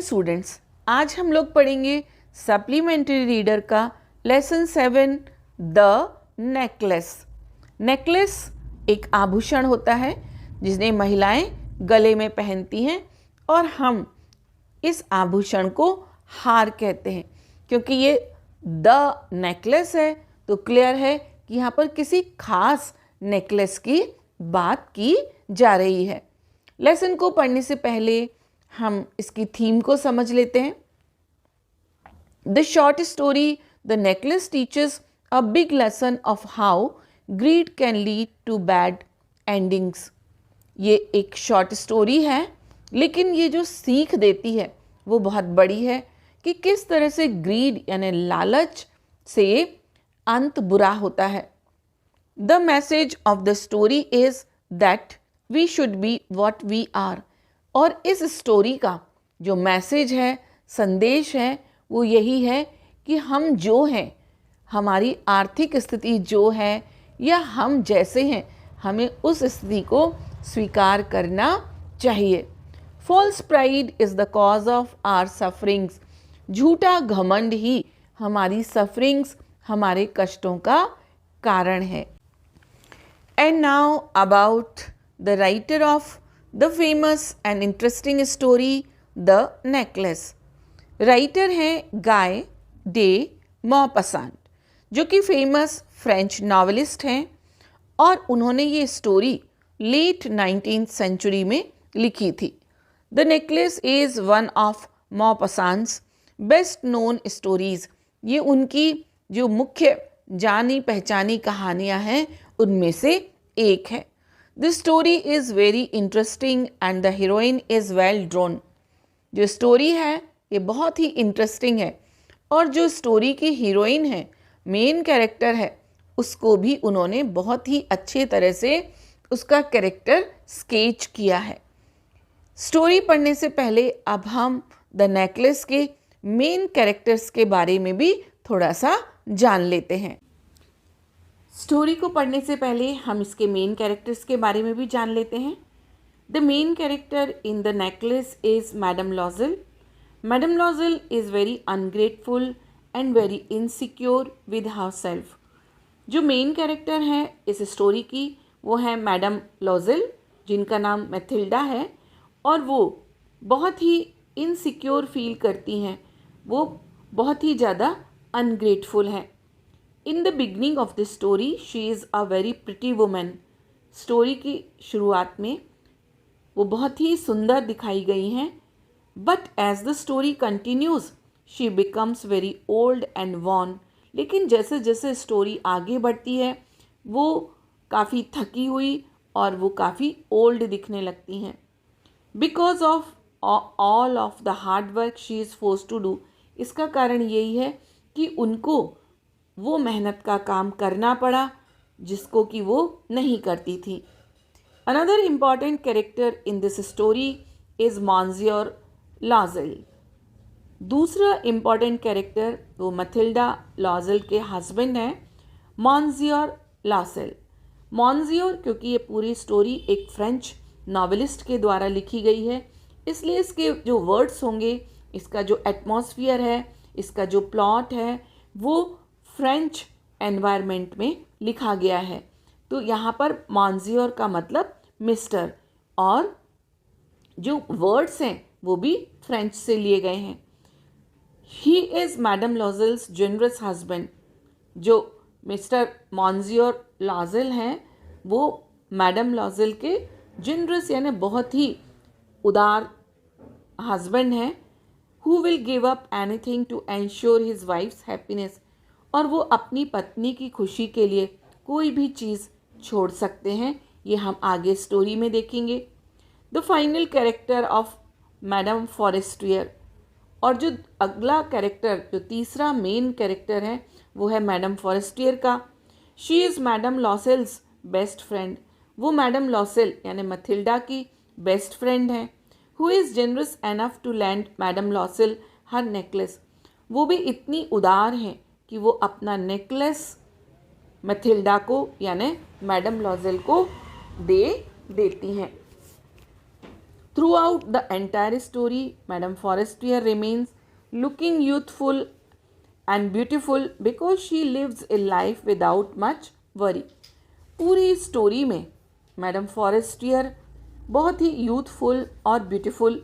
Students, आज हम लोग पढ़ेंगे सप्लीमेंट्री रीडर का लेसन 7 द नेकलेस। नेकलेस एक आभूषण होता है जिन्हें महिलाएं गले में पहनती हैं और हम इस आभूषण को हार कहते हैं। क्योंकि ये द नेकलेस है तो क्लियर है कि यहाँ पर किसी खास नेकलेस की बात की जा रही है। लेसन को पढ़ने से पहले हम इसकी थीम को समझ लेते हैं। The short story the necklace teaches a big lesson of how greed can lead to bad endings. ये एक शॉर्ट स्टोरी है, लेकिन ये जो सीख देती है वो बहुत बड़ी है कि किस तरह से ग्रीड यानी लालच से अंत बुरा होता है। The message of the story is that we should be what we are. और इस स्टोरी का जो मैसेज है, संदेश है, वो यही है कि हम जो हैं, हमारी आर्थिक स्थिति जो है या हम जैसे हैं, हमें उस स्थिति को स्वीकार करना चाहिए। False pride is the cause of our sufferings. झूठा घमंड ही हमारी सफरिंग्स, हमारे कष्टों का कारण है। And now about the writer of the famous and interesting story the necklace. Writer हैं गाय डे मॉपसांट, जो कि फेमस फ्रेंच नॉवेलिस्ट हैं और उन्होंने ये स्टोरी लेट 19th सेंचुरी में लिखी थी। The necklace is one of Maupassant's best known stories. ये उनकी जो मुख्य जानी पहचानी कहानियाँ हैं उनमें से एक है। The story is very interesting and the heroine is well drone. जो स्टोरी है ये बहुत ही इंटरेस्टिंग है और जो स्टोरी की हीरोइन है, मेन कैरेक्टर है, उसको भी उन्होंने बहुत ही अच्छे तरह से उसका कैरेक्टर स्केच किया है। स्टोरी पढ़ने से पहले अब हम द नेकलेस के मेन कैरेक्टर्स के बारे में भी थोड़ा सा जान लेते हैं। स्टोरी को पढ़ने से पहले हम इसके मेन कैरेक्टर्स के बारे में भी जान लेते हैं। The main character in the necklace is madame Loisel. Madame Loisel is very ungrateful and very insecure with herself. जो मेन कैरेक्टर है इस स्टोरी की वो है मैडम लॉज़ल, जिनका नाम मैथिल्डा है, और वो बहुत ही इनसिक्योर फील करती हैं। वो बहुत ही ज़्यादा अनग्रेटफुल हैं। In the beginning of the story she is a very pretty woman. Story की शुरुआत में वो बहुत ही सुंदर दिखाई गई हैं, but as the story continues she becomes very old and worn. लेकिन जैसे जैसे स्टोरी आगे बढ़ती है वो काफ़ी थकी हुई और वो काफ़ी ओल्ड दिखने लगती हैं। Because of all of the hard work she is force to do. इसका कारण यही है कि उनको वो मेहनत का काम करना पड़ा जिसको कि वो नहीं करती थी। Another important character in this story is monsieur Loisel. दूसरा इम्पॉर्टेंट कैरेक्टर वो मैथिल्डा लॉज़ल के हस्बैंड हैं, मॉन्सियोर लॉज़ल। मॉन्सियोर क्योंकि ये पूरी स्टोरी एक फ्रेंच नॉवेलिस्ट के द्वारा लिखी गई है, इसलिए इसके जो वर्ड्स होंगे, इसका जो एटमॉस्फियर है, इसका जो प्लॉट है, वो फ्रेंच एनवायरनमेंट में लिखा गया है। तो यहाँ पर मॉन्सियोर का मतलब मिस्टर, और जो वर्ड्स हैं वो भी फ्रेंच से लिए गए हैं। He is madame Loisel's generous husband. जो मिस्टर मॉन्सियोर लॉज़ल हैं वो मैडम लॉज़ल के जेनरस यानी बहुत ही उदार हस्बैंड हैं। Who will give up anything to ensure his wife's happiness. और वो अपनी पत्नी की खुशी के लिए कोई भी चीज़ छोड़ सकते हैं, ये हम आगे स्टोरी में देखेंगे। The final character of madame Forestier. और जो अगला कैरेक्टर, जो तीसरा मेन कैरेक्टर है, वो है मैडम फॉरेस्ट्रियर का। She is madame Loisel's best friend. वो मैडम लॉसेल यानी मैथिल्डा की बेस्ट फ्रेंड है। Who is generous enough to lend madame Loisel her necklace. वो भी इतनी उदार हैं कि वो अपना नेकलेस मैथिल्डा को यानी मैडम लॉज़ल को दे देती हैं। Throughout the entire story, Madame Forestier remains looking youthful and beautiful because she lives a life without much worry. पूरी स्टोरी में मैडम फॉरेस्टियर बहुत ही यूथफुल और ब्यूटीफुल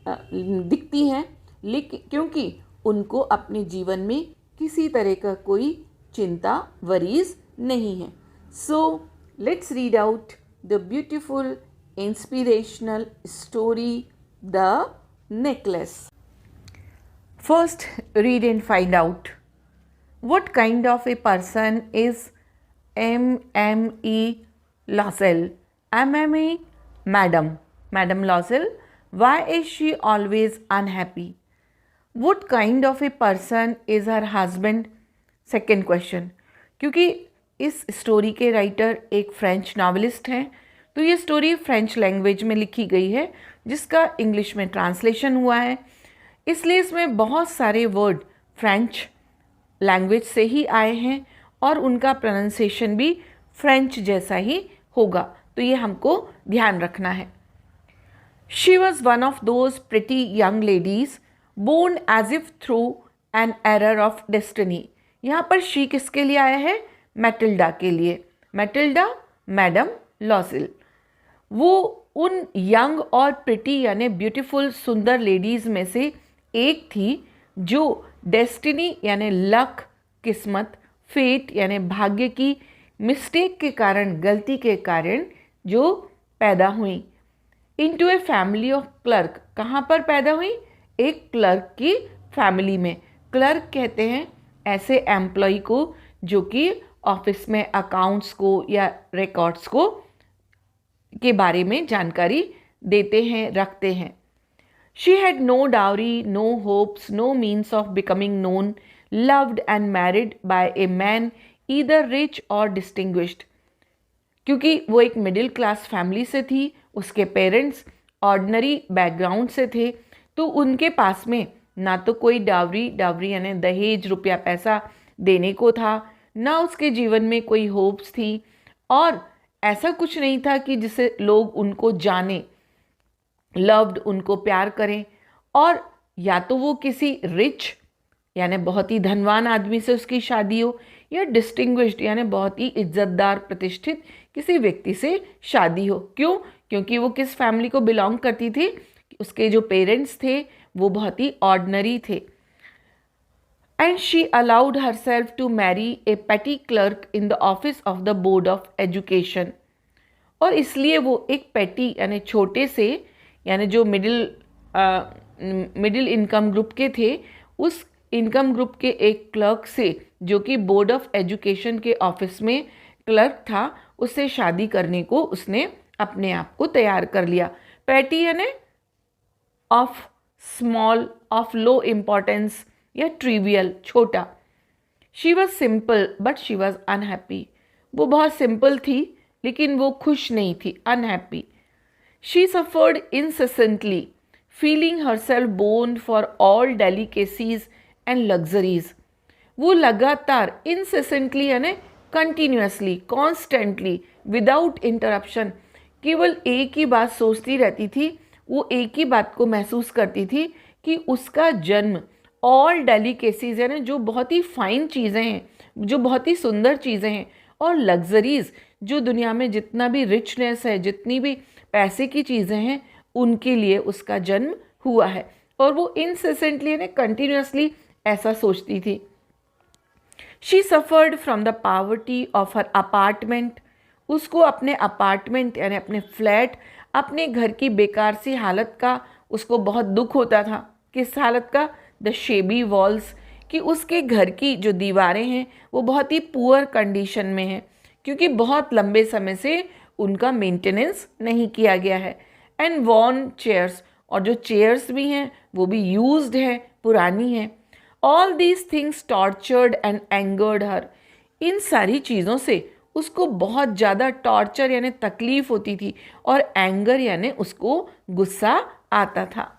दिखती हैं, लेकिन क्योंकि उनको अपने जीवन में किसी तरह का कोई चिंता वरीज नहीं है. So let's read out the beautiful inspirational story, The Necklace. First, read and find out what kind of a person is M.M.E. Loisel. M.M.E. Madame Loisel. Why is she always unhappy? What kind of a person is her husband? Second question. क्योंकि इस story के writer एक French novelist हैं, तो ये story French language में लिखी गई है जिसका इंग्लिश में ट्रांसलेशन हुआ है, इसलिए इसमें बहुत सारे वर्ड फ्रेंच लैंग्वेज से ही आए हैं और उनका प्रोनाउंसिएशन भी फ्रेंच जैसा ही होगा, तो ये हमको ध्यान रखना है. She was one of those pretty young ladies born as if through an error of destiny. यहाँ पर शी किसके लिए आया है? मैटिल्डा के लिए. मैटिल्डा मैडम लॉसिल वो उन यंग और प्रिटी यानी ब्यूटीफुल सुंदर लेडीज़ में से एक थी जो डेस्टिनी यानी लक, किस्मत, फेट यानी भाग्य की मिस्टेक के कारण, गलती के कारण जो पैदा हुई. Into a family of clerk. कहाँ पर पैदा हुई? एक क्लर्क की फैमिली में. क्लर्क कहते हैं ऐसे एम्प्लॉय को जो कि ऑफिस में अकाउंट्स को या रिकॉर्ड्स को के बारे में जानकारी देते हैं, रखते हैं. She had no dowry, no hopes, no means of becoming known, loved and married by a man either rich or distinguished. क्योंकि वो एक मिडिल क्लास फैमिली से थी, उसके पेरेंट्स ऑर्डिनरी बैकग्राउंड से थे, तो उनके पास में ना तो कोई डावरी यानी दहेज, रुपया पैसा देने को था, ना उसके जीवन में कोई होप्स थी, और ऐसा कुछ नहीं था कि जिसे लोग उनको जाने, लव्ड उनको प्यार करें, और या तो वो किसी रिच यानी बहुत ही धनवान आदमी से उसकी शादी हो, या डिस्टिंग्विश्ड यानी बहुत ही इज्जतदार प्रतिष्ठित किसी व्यक्ति से शादी हो. क्यों? क्योंकि वो किस फैमिली को बिलोंग करती थी? उसके जो पेरेंट्स थे वो बहुत ही ऑर्डिनरी थे. And she allowed herself to marry a petty clerk in the office of the Board of Education. और इसलिए वो एक पेटी यानी छोटे से, यानी जो मिडिल इनकम ग्रुप के थे, उस इनकम ग्रुप के एक क्लर्क से जो कि बोर्ड ऑफ एजुकेशन के ऑफिस में क्लर्क था, उससे शादी करने को उसने अपने आप को तैयार कर लिया. पेटी यानी of small, of low importance या ट्रिवियल, छोटा. She was simple but she was unhappy. वो बहुत सिंपल थी लेकिन वो खुश नहीं थी, unhappy. She suffered incessantly, feeling herself born for all delicacies and luxuries. वो लगातार, इंसेसेंटली यानी कंटिन्यूसली, कॉन्स्टेंटली, विदाउट इंटरप्शन, केवल एक ही बात सोचती रहती थी. वो एक ही बात को महसूस करती थी कि उसका जन्म ऑल डेलिकेसीज यानी जो बहुत ही फाइन चीज़ें हैं, जो बहुत ही सुंदर चीज़ें हैं, और लग्जरीज जो दुनिया में जितना भी रिचनेस है, जितनी भी पैसे की चीज़ें हैं, उनके लिए उसका जन्म हुआ है. और वो इंसेसेंटली यानी कंटिन्यूसली ऐसा सोचती थी. She suffered from the poverty of her apartment. उसको अपने अपार्टमेंट यानी अपने फ्लैट, अपने घर की बेकार सी हालत का उसको बहुत दुख होता था. किस हालत का? द शेबी वॉल्स, कि उसके घर की जो दीवारें हैं वो बहुत ही पुअर कंडीशन में हैं, क्योंकि बहुत लंबे समय से उनका मेंटेनेंस नहीं किया गया है. एंड वॉर्न चेयर्स, और जो चेयर्स भी हैं वो भी यूज्ड हैं, पुरानी हैं. All these things tortured and angered her. इन सारी चीज़ों से उसको बहुत ज़्यादा टॉर्चर यानी तकलीफ़ होती थी, और एंगर यानी उसको गुस्सा आता था.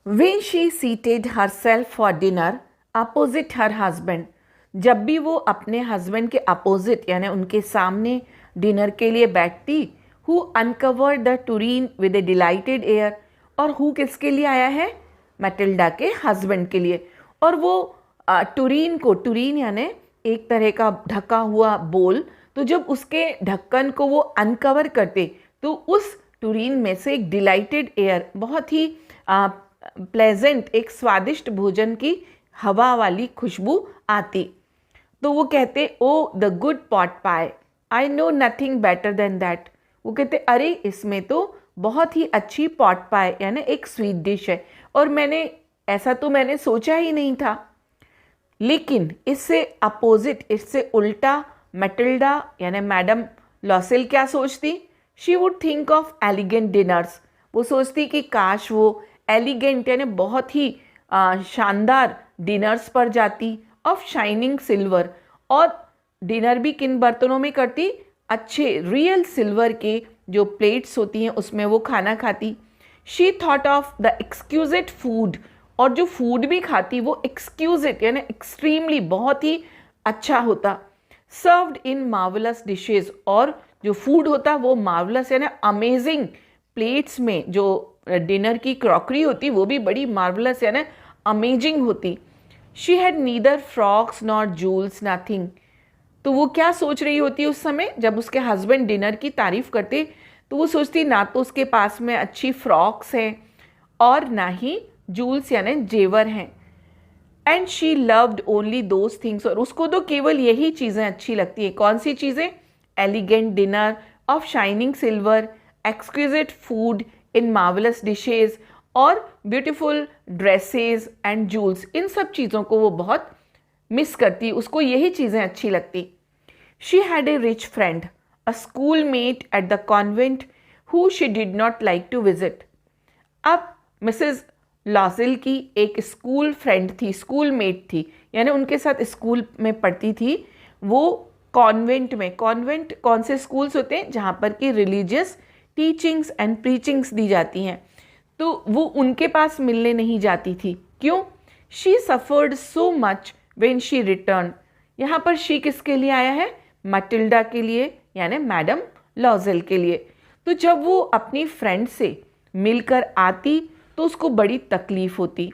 When she seated herself for dinner opposite her husband, जब भी वो अपने हस्बैंड के अपोजिट यानी उनके सामने डिनर के लिए बैठती, who uncovered the tureen with a delighted air. और हु किसके लिए आया है? मैटिल्डा के हस्बैंड के लिए। और वो टुरीन को, टुरीन यानी एक तरह का ढका हुआ बोल, तो जब उसके ढक्कन को वो अनकवर करते तो उस टुरीन में से एक डिलाइटेड एयर, बहुत ही प्लेजेंट, एक स्वादिष्ट भोजन की हवा वाली खुशबू आती। तो वो कहते, oh the good pot pie, I know nothing better than that. वो कहते, अरे इसमें तो बहुत ही अच्छी पॉट पाई यानी एक स्वीट डिश है, और मैंने सोचा ही नहीं था। लेकिन इससे अपोजिट, इससे उल्टा मैटिल्डा यानी मैडम लॉसेल क्या सोचती? She would think of elegant dinners. वो सोचती कि काश वो एलिगेंट यानी बहुत ही शानदार डिनर्स पर जाती, ऑफ शाइनिंग सिल्वर। और डिनर भी किन बर्तनों में करती? अच्छे रियल सिल्वर के जो प्लेट्स होती हैं उसमें वो खाना खाती। She thought of the exquisite food, और जो फूड भी खाती वो एक्सक्यूजेट यानी एक्सट्रीमली, बहुत ही अच्छा होता। सर्व्ड इन मार्वलस डिशेज, और जो फूड होता वो मार्वलस यानी अमेजिंग प्लेट्स में, जो डिनर की क्रॉकरी होती वो भी बड़ी मार्वलस यानी अमेजिंग होती। She had neither frocks not jewels nothing. तो वो क्या सोच रही होती उस समय जब उसके हस्बैंड डिनर की तारीफ करते? तो वो सोचती ना तो उसके पास में अच्छी फ्रॉक्स हैं और ना ही जूल्स यानी जेवर हैं। And she loved only those things, और उसको तो केवल यही चीज़ें अच्छी लगती है। कौन सी चीज़ें? Elegant dinner of shining silver, exquisite food in marvellous dishes, और ब्यूटीफुल ड्रेसेस एंड जूल्स। इन सब चीज़ों को वो बहुत मिस करती, उसको यही चीज़ें अच्छी लगती। She had a rich friend, a school mate at the convent, who she did not like to visit. अब मिसेस लॉसेल की एक स्कूल फ्रेंड थी, स्कूल मेट थी, यानी उनके साथ स्कूल में पढ़ती थी। वो कॉन्वेंट में, कॉन्वेंट कौन से स्कूल्स होते हैं जहाँ पर कि रिलीजियस टीचिंग्स एंड प्रीचिंग्स दी जाती हैं, तो वो उनके पास मिलने नहीं जाती थी। क्यों? She suffered so much when she return. यहाँ पर शी किसके लिए आया है? मैटिल्डा के लिए, यानी मैडम लॉजेल के लिए। तो जब वो अपनी फ्रेंड से मिलकर आती तो उसको बड़ी तकलीफ होती।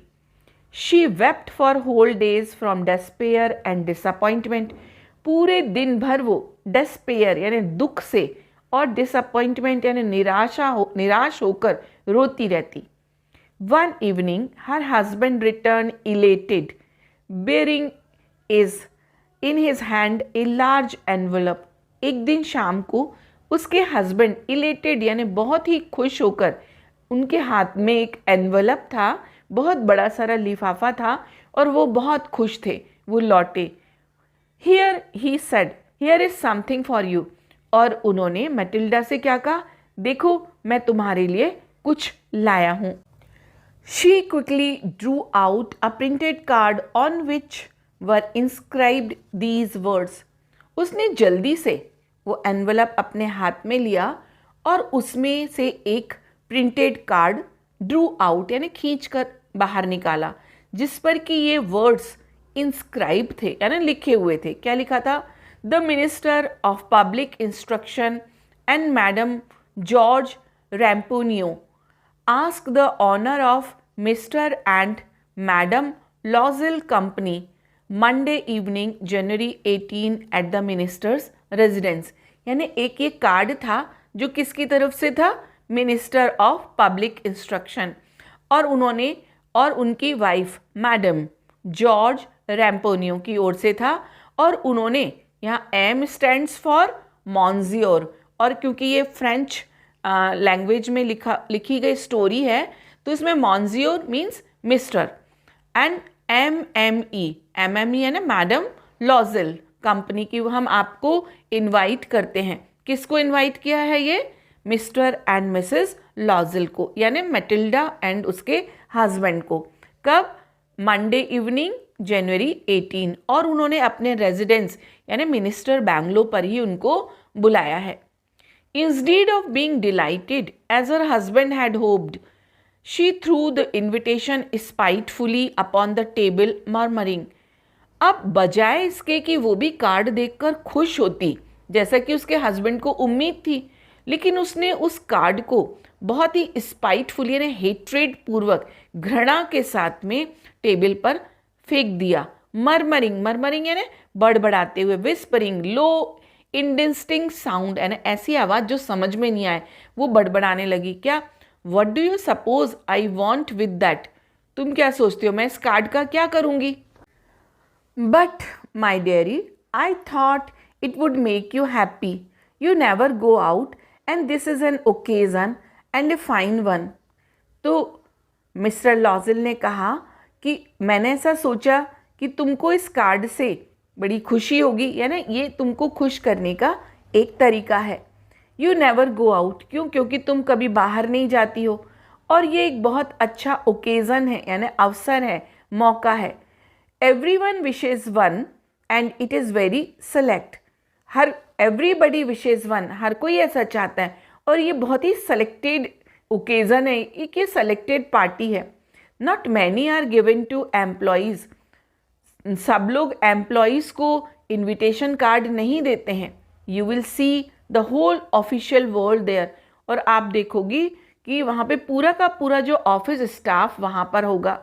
She wept for whole days from despair and disappointment. पूरे दिन भर वो डेस्पेयर यानी दुख से और डिसअपॉइंटमेंट यानी निराश होकर रोती रहती। One evening her husband return elated, bearing is in his hand a large envelope. एक दिन शाम को उसके हस्बैंड इलेटेड यानी बहुत ही खुश होकर, उनके हाथ में एक एनवलप था, बहुत बड़ा सारा लिफाफा था और वो बहुत खुश थे। वो लौटे। Here he said, here is something for you. और उन्होंने मैटिल्डा से क्या कहा? देखो मैं तुम्हारे लिए कुछ लाया हूँ। She quickly Drew out a printed card on which were inscribed these words. उसने जल्दी से वो एनवलप अपने हाथ में लिया और उसमें से एक प्रिंटेड कार्ड ड्रू आउट यानी खींच कर बाहर निकाला, जिस पर कि ये वर्ड्स इंस्क्राइब थे यानी लिखे हुए थे। क्या लिखा था? The minister of public instruction and madame George Ramponneau ask the honour of mister and madame Loisel company Monday evening January 18 at the minister's residence. यानी एक ये कार्ड था जो किसकी तरफ से था? मिनिस्टर ऑफ पब्लिक इंस्ट्रक्शन, और उन्होंने और उनकी वाइफ मैडम जॉर्ज रैम्पोनियो की ओर से था। और उन्होंने यहाँ एम स्टैंड्स फॉर मॉन्जियोर, और क्योंकि ये फ्रेंच लैंग्वेज में लिखी गई स्टोरी है तो इसमें मॉन्जियोर मीन्स मिस्टर, एंड MME यानी मैडम लॉजेल कंपनी की हम आपको इनवाइट करते हैं। किसको इनवाइट किया है? ये मिस्टर एंड मिसेस लॉजेल को, यानी मैटिल्डा एंड उसके हस्बैंड को। कब? मंडे इवनिंग जनवरी 18, और उन्होंने अपने रेजिडेंस यानी मिनिस्टर बैंगलो पर ही उनको बुलाया है। Instead of being delighted as her husband had hoped, she threw the invitation spitefully upon the table murmuring. अब बजाय इसके कि वो भी कार्ड देखकर खुश होती जैसा कि उसके हस्बैंड को उम्मीद थी, लेकिन उसने उस कार्ड को बहुत ही स्पाइटफुल यानी हेट्रेड पूर्वक घृणा के साथ में टेबल पर फेंक दिया। मरमरिंग, मरमरिंग यानी बड़बड़ाते हुए, विस्परिंग, लो इंडिस्टिंक्ट साउंड यानी ऐसी आवाज़ जो समझ में नहीं आए, वो बड़बड़ाने लगी। क्या? What do you suppose I want with that? तुम क्या सोचते हो मैं इस कार्ड का क्या करूँगी? But my diary, I thought it would make you happy. You never go out and this is an occasion and a fine one. तो मिस्टर लॉजल ने कहा कि मैंने ऐसा सोचा कि तुमको इस कार्ड से बड़ी खुशी होगी, यानी ये तुमको खुश करने का एक तरीका है। यू नेवर गो आउट, क्यों? क्योंकि तुम कभी बाहर नहीं जाती हो और ये एक बहुत अच्छा ओकेज़न है यानी अवसर है, मौका है। Everyone wishes one and it is very select. Everybody wishes one, हर कोई ऐसा चाहता है और ये बहुत ही सेलेक्टेड ओकेज़न है, एक ये सेलेक्टेड पार्टी है। Not many are given to employees, सब लोग एम्प्लॉयज़ को इनविटेशन कार्ड नहीं देते हैं। You will see the whole official world there, और आप देखोगी कि वहाँ पे पूरा का पूरा जो ऑफिस स्टाफ वहाँ पर होगा।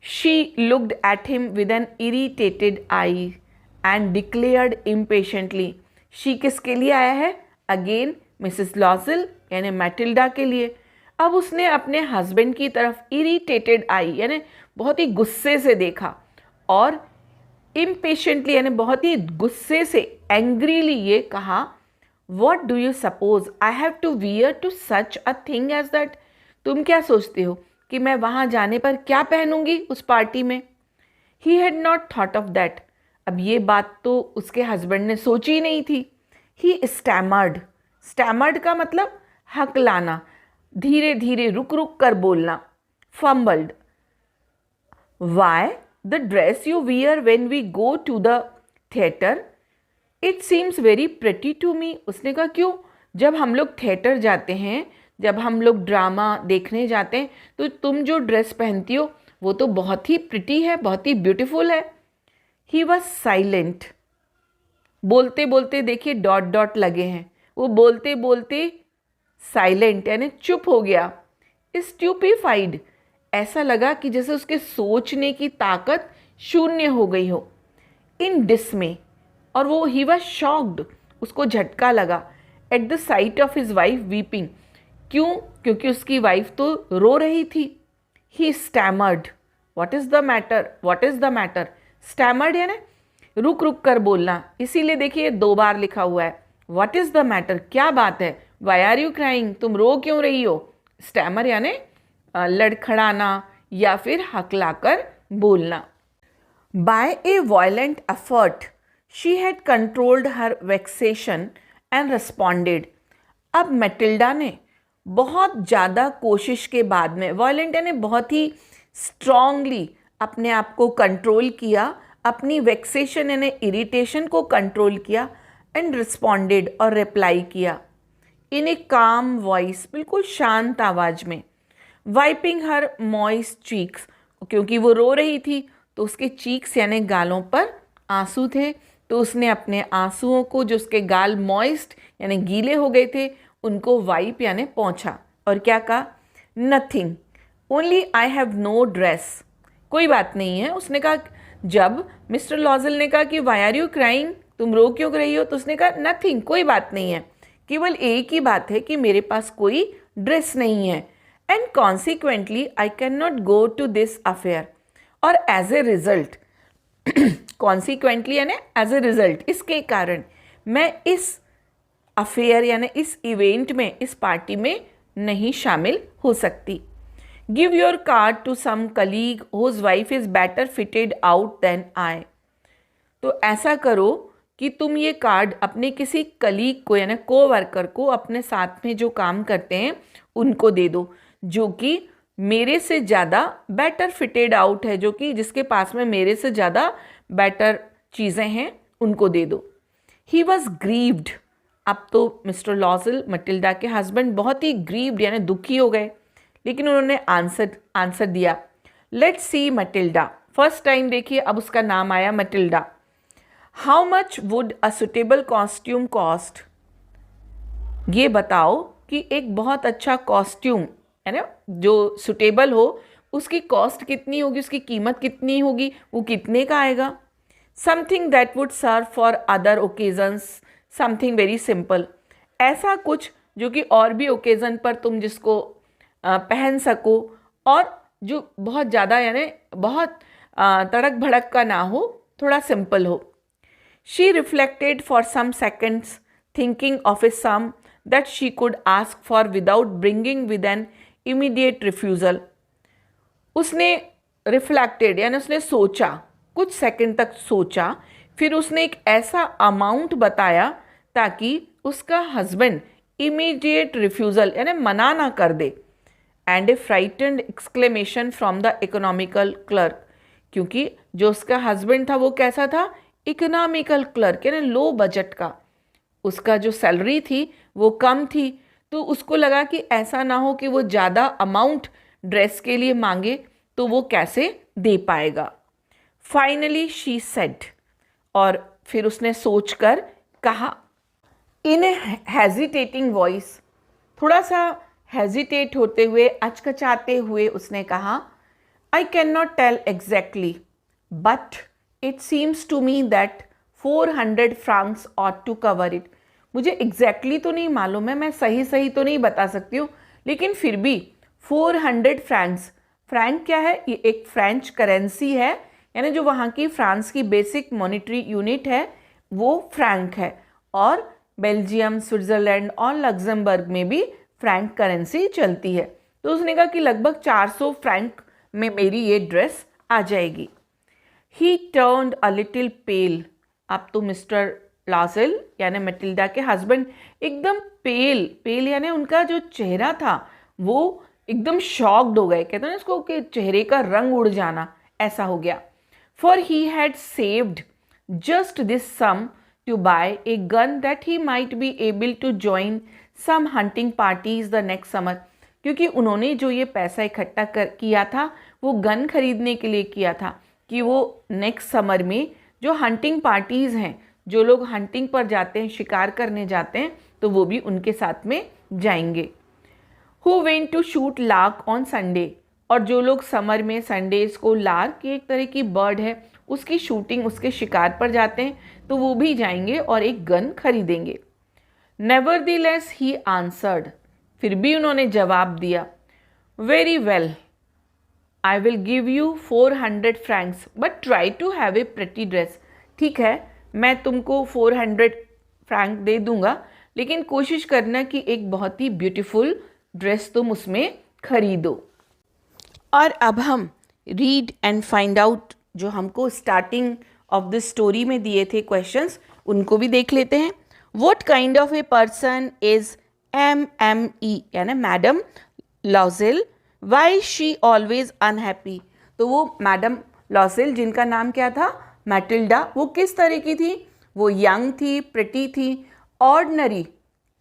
She looked at him with an irritated eye and declared impatiently. She किसके लिए आया है? अगेन मिसेस लॉजल यानी मैटिल्डा के लिए। अब उसने अपने हस्बैंड की तरफ इरिटेटेड आई यानी बहुत ही गुस्से से देखा और इम्पेशेंटली यानी बहुत ही गुस्से से, एंग्रीली ये कहा, what do you suppose I have to wear to such a thing as that? तुम क्या सोचते हो कि मैं वहाँ जाने पर क्या पहनूंगी उस पार्टी में? He had not thought of that. अब ये बात तो उसके हस्बैंड ने सोची ही नहीं थी। ही स्टैमर्ड, स्टैमर्ड का मतलब हकलाना, धीरे धीरे रुक रुक कर बोलना। Fumbled, why the dress you wear when we go to the theatre, it seems very pretty to me. उसने कहा क्यों? जब हम लोग थिएटर जाते हैं, जब हम लोग ड्रामा देखने जाते हैं, तो तुम जो ड्रेस पहनती हो वो तो बहुत ही प्रिटी है, बहुत ही ब्यूटीफुल है। ही वॉज साइलेंट, बोलते बोलते देखिए डॉट डॉट लगे हैं, वो बोलते बोलते साइलेंट यानी चुप हो गया। स्ट्यूपिफाइड, ऐसा लगा कि जैसे उसके सोचने की ताकत शून्य हो गई हो। इन डिसमे, और वो ही वॉज शॉक्ड, उसको झटका लगा। At the sight of his wife weeping, क्यों? क्योंकि उसकी वाइफ तो रो रही थी। He stammered, what is the matter, what is the matter? Stammered यानी रुक रुक कर बोलना, इसीलिए देखिए 2 बार लिखा हुआ है। व्हाट इज़ द मैटर, क्या बात है? वाई आर यू क्राइंग, तुम रो क्यों रही हो? स्टैमर यानी लड़खड़ाना या फिर हकलाकर बोलना। By a violent effort she had controlled her vexation and responded. अब मैटिल्डा ने बहुत ज़्यादा कोशिश के बाद में, वायलेंट यानी बहुत ही स्ट्रांगली अपने आप को कंट्रोल किया, अपनी वेक्सेशन यानी इरिटेशन को कंट्रोल किया, एंड रिस्पॉन्डेड और रिप्लाई किया इन ए काम वॉइस, बिल्कुल शांत आवाज़ में। वाइपिंग हर मॉइस्ट चीक्स, क्योंकि वो रो रही थी तो उसके चीक्स यानी गालों पर आंसू थे, तो उसने अपने आंसुओं को, जो उसके गाल मॉइस्ट यानी गीले हो गए थे, उनको वाइप यानी पोंछा। और क्या कहा? Nothing, only I have no dress, कोई बात नहीं है। उसने कहा, जब मिस्टर लॉजल ने कहा कि वाई आर यू क्राइंग, तुम रो क्यों रही हो, तो उसने कहा नथिंग, कोई बात नहीं है, केवल एक ही बात है कि मेरे पास कोई ड्रेस नहीं है। And consequently I can not go to this affair, और एज ए रिजल्ट, कॉन्सिक्वेंटली यानी एज ए रिजल्ट, इसके कारण मैं इस अफेयर यानी इस इवेंट में, इस पार्टी में नहीं शामिल हो सकती। Give your card to some colleague whose wife is better fitted out than I. तो ऐसा करो कि तुम ये कार्ड अपने किसी कलीग को यानी कोवर्कर को, अपने साथ में जो काम करते हैं उनको दे दो, जो कि मेरे से ज़्यादा बेटर फिटेड आउट है, जो कि जिसके पास में मेरे से ज़्यादा बेटर चीज़ें हैं, उनको दे दो। ही वॉज ग्रीव्ड, अब तो मिस्टर लॉजल मैटिल्डा के हस्बैंड बहुत ही ग्रीव्ड यानी दुखी हो गए, लेकिन उन्होंने आंसर दिया, let's see Matilda. First time देखिए अब उसका नाम आया Matilda. How much would a suitable costume cost? ये बताओ कि एक बहुत अच्छा कॉस्ट्यूम है ना जो सुटेबल हो, उसकी कॉस्ट कितनी होगी, उसकी कीमत कितनी होगी, वो कितने का आएगा। Something that would serve for other occasions, something very simple, ऐसा कुछ जो कि और भी ओकेज़न पर तुम जिसको पहन सको और जो बहुत ज़्यादा यानी बहुत तड़क भड़क का ना हो, थोड़ा सिंपल हो। She reflected for some seconds thinking of a sum that she could ask for without bringing with an immediate refusal. उसने रिफ्लेक्टेड यानी उसने सोचा, कुछ सेकंड तक सोचा, फिर उसने एक ऐसा अमाउंट बताया ताकि उसका हस्बैंड इमीडिएट रिफ्यूज़ल यानी मना ना कर दे। And a frightened exclamation from the economical clerk, क्योंकि जो उसका हस्बैंड था वो कैसा था, इकोनॉमिकल क्लर्क यानी लो बजट का, उसका जो सैलरी थी वो कम थी, तो उसको लगा कि ऐसा ना हो कि वो ज़्यादा अमाउंट ड्रेस के लिए मांगे तो वो कैसे दे पाएगा। फाइनली शी सेड, और फिर उसने सोचकर कहा, इन ए हेजिटेटिंग वॉइस, थोड़ा सा हेजिटेट होते हुए, अचकचाते हुए उसने कहा, I can not tell exactly but it seems to me that 400 francs ought to cover it. मुझे एग्जैक्टली तो नहीं मालूम है, मैं सही सही तो नहीं बता सकती हूँ, लेकिन फिर भी 400 फ्रैंक्स, फ्रैंक क्या है, ये एक फ्रेंच करेंसी है, यानी जो वहाँ की फ्रांस की बेसिक मॉनेटरी यूनिट है वो फ्रैंक है, और बेल्जियम, स्विट्ज़रलैंड और लग्जमबर्ग में भी फ्रैंक करेंसी चलती है। तो उसने कहा कि लगभग 400 फ्रैंक में मेरी ये ड्रेस आ जाएगी। ही टर्न्ड अ लिटिल पेल, अब तो मिस्टर लासेल यानी मैटिल्डा के हस्बैंड एकदम पेल, पेल यानी उनका जो चेहरा था वो एकदम शॉक्ड हो गए, कहते हैं इसको कि चेहरे का रंग उड़ जाना, ऐसा हो गया। For he had saved just this sum to buy a gun that he might be able to join some hunting parties the next summer, क्योंकि उन्होंने जो ये पैसा इकट्ठा किया था वो गन खरीदने के लिए किया था कि वो नेक्स्ट समर में जो हंटिंग पार्टीज़ हैं, जो लोग हंटिंग पर जाते हैं, शिकार करने जाते हैं, तो वो भी उनके साथ में जाएंगे। Who went to shoot lark on Sunday, और जो लोग समर में संडेज को, लार्क की एक तरह की बर्ड है, उसकी शूटिंग, उसके शिकार पर जाते हैं, तो वो भी जाएंगे और एक गन खरीदेंगे। नेवरदीलेस ही आंसर्ड, फिर भी उन्होंने जवाब दिया, very well I will give you 400 francs but try to have a pretty dress. ठीक है, मैं तुमको 400 फ्रैंक दे दूंगा, लेकिन कोशिश करना कि एक बहुत ही ब्यूटीफुल ड्रेस तुम उसमें खरीदो। और अब हम रीड एंड फाइंड आउट जो हमको स्टार्टिंग ऑफ दिस स्टोरी में दिए थे क्वेश्चंस, उनको भी देख लेते हैं। What kind of a person is MME यानी madame Loisel, why she always unhappy, तो वो मैडम लॉजेल जिनका नाम क्या था, मैटिल्डा, वो किस तरह की थी, वो यंग थी, प्रिटी थी, ऑर्डनरी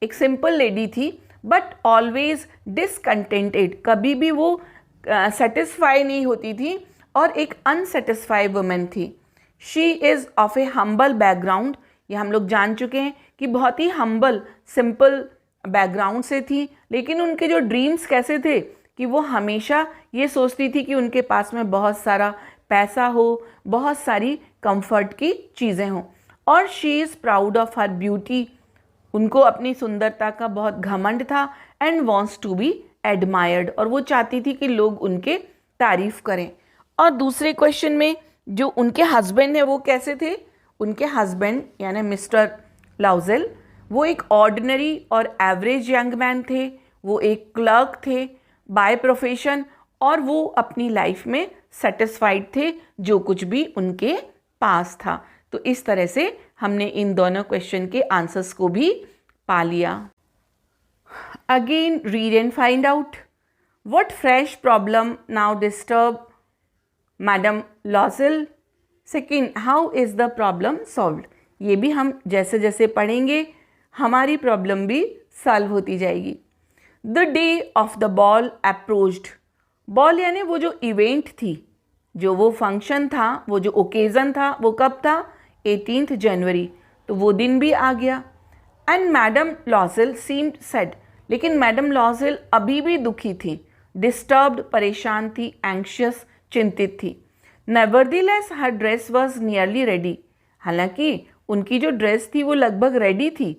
एक सिंपल लेडी थी, बट ऑलवेज डिसकंटेंटेड, कभी भी वो सेटिस्फाई नहीं होती थी, और एक अनसेटिस्फाइड वुमेन थी। She is of A humble background, ये हम लोग जान चुके हैं कि बहुत ही हम्बल सिंपल बैकग्राउंड से थी, लेकिन उनके जो ड्रीम्स कैसे थे कि वो हमेशा ये सोचती थी कि उनके पास में बहुत सारा पैसा हो, बहुत सारी कंफर्ट की चीज़ें हों, और she is proud of her beauty, उनको अपनी सुंदरता का बहुत घमंड था, and wants to be admired, और वो चाहती थी कि लोग उनके तारीफ करें। और दूसरे क्वेश्चन में जो उनके हस्बैंड है वो कैसे थे, उनके हस्बैंड यानी मिस्टर लाउजेल वो एक ऑर्डिनरी और एवरेज यंग मैन थे, वो एक क्लर्क थे बाय प्रोफेशन, और वो अपनी लाइफ में सेटिस्फाइड थे जो कुछ भी उनके पास था। तो इस तरह से हमने इन दोनों क्वेश्चन के आंसर्स को भी पा लिया। Again read and find out, what fresh problem now disturb madame Loisel, second how is the problem solved, ये भी हम जैसे जैसे पढ़ेंगे हमारी प्रॉब्लम भी सॉल्व होती जाएगी। The day of the ball approached, ball यानी वो जो इवेंट थी, जो वो फंक्शन था, वो जो ओकेज़न था, वो कब था, 18 जनवरी, तो वो दिन भी आ गया। एंड मैडम लॉजल सीम्ड सैड, लेकिन मैडम लॉजल अभी भी दुखी थी, डिस्टर्ब्ड, परेशान थी, एंग्शियस, चिंतित थी। Nevertheless her dress was nearly ready, हालांकि उनकी जो ड्रेस थी वो लगभग रेडी थी।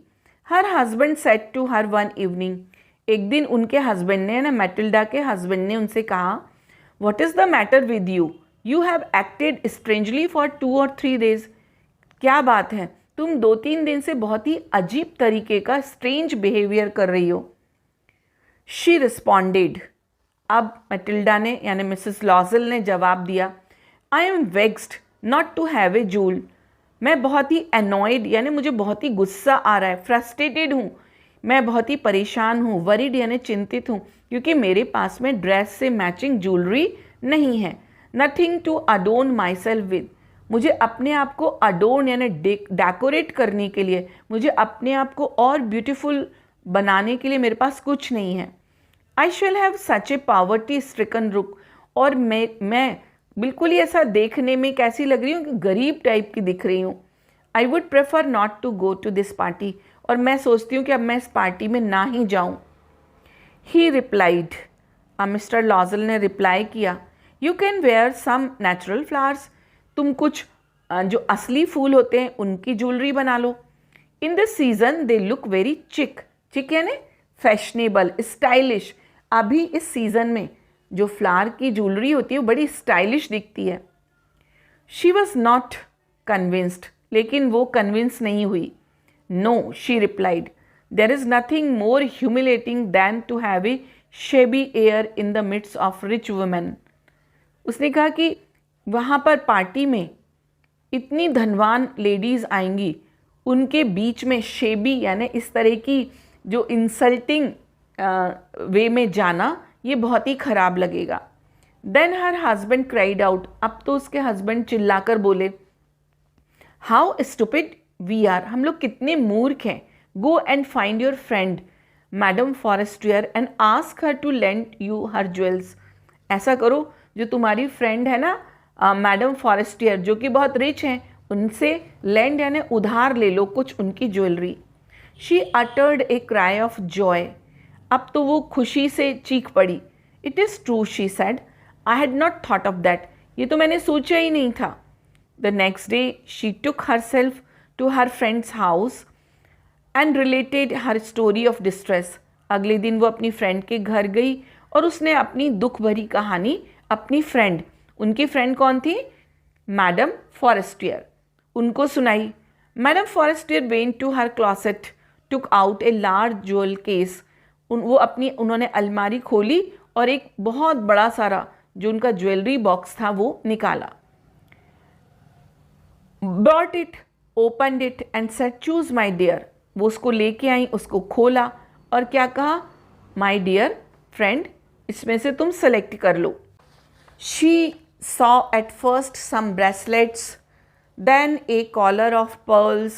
Her husband said to her one evening, एक दिन उनके हस्बैंड ने, ना मैटिल्डा के हस्बैंड ने उनसे कहा, what is the matter with you, you have acted strangely for 2 or 3 days, क्या बात है, तुम 2-3 दिन से बहुत ही अजीब तरीके का स्ट्रेंज बिहेवियर कर रही हो। शी रिस्पॉन्डेड, अब मैटिल्डा ने यानी मिसेस लॉजल ने जवाब दिया, I am vexed not to have a jewel, मैं बहुत ही अनॉयड यानी मुझे बहुत ही गुस्सा आ रहा है, फ्रस्ट्रेटेड हूँ, मैं बहुत ही परेशान हूँ, वरीड यानी चिंतित हूँ, क्योंकि मेरे पास में ड्रेस से मैचिंग ज्वेलरी नहीं है। Nothing to adorn my self with, मुझे अपने आप को अडोन यानी डेकोरेट करने के लिए, मुझे अपने आप को और ब्यूटीफुल बनाने के लिए मेरे पास कुछ नहीं है। I shall have such A poverty stricken look, और मैं बिल्कुल ही ऐसा देखने में कैसी लग रही हूँ कि गरीब टाइप की दिख रही हूँ। I would prefer not to go to this party, और मैं सोचती हूँ कि अब मैं इस पार्टी में ना ही जाऊँ। ही रिप्लाइड, मिस्टर लॉजल ने रिप्लाई किया, you can wear some natural flowers, तुम कुछ जो असली फूल होते हैं उनकी ज्वेलरी बना लो। In this season they look very chic, chic यानी फैशनेबल, स्टाइलिश, अभी इस सीजन में जो फ्लावर की ज्वेलरी होती है वो बड़ी स्टाइलिश दिखती है। शी वॉज नॉट कन्विंस्ड, लेकिन वो कन्विंस नहीं हुई। No, she replied, there is nothing more humiliating than to have a shabby air in the midst of rich women. उसने कहा कि वहाँ पर पार्टी में इतनी धनवान लेडीज़ आएंगी, उनके बीच में शेबी यानी इस तरह की जो इंसल्टिंग वे में जाना, ये बहुत ही ख़राब लगेगा। Then her husband cried out, अब तो उसके हस्बैंड चिल्लाकर बोले, हाउ स्टूपिड वी आर, हम लोग कितने मूर्ख हैं। Go and find your friend Madame Forestier and ask her to lend you her jewels, ऐसा करो जो तुम्हारी फ्रेंड है ना मैडम फॉरेस्टियर, जो कि बहुत रिच हैं, उनसे लैंड यानी उधार ले लो कुछ उनकी jewellery. She uttered a cry of joy, अब तो वो खुशी से चीख पड़ी। It is true, she said, I had not thought of that, ये तो मैंने सोचा ही नहीं था। The next day she took herself to her friend's house and related her story of distress, अगले दिन वो अपनी फ्रेंड के घर गई और उसने अपनी दुख भरी कहानी अपनी फ्रेंड, उनकी फ्रेंड कौन थी, मैडम फॉरेस्टियर, उनको सुनाई। Madame Forestier went to her closet, took out a large jewel case, उन्होंने अलमारी खोली और एक बहुत बड़ा सारा जो उनका ज्वेलरी बॉक्स था वो निकाला। Brought it, opened it and said choose my dear, वो उसको लेके आई, उसको खोला और क्या कहा, माई डियर फ्रेंड, इसमें से तुम सेलेक्ट कर लो। She saw at first some bracelets, then a collar of pearls,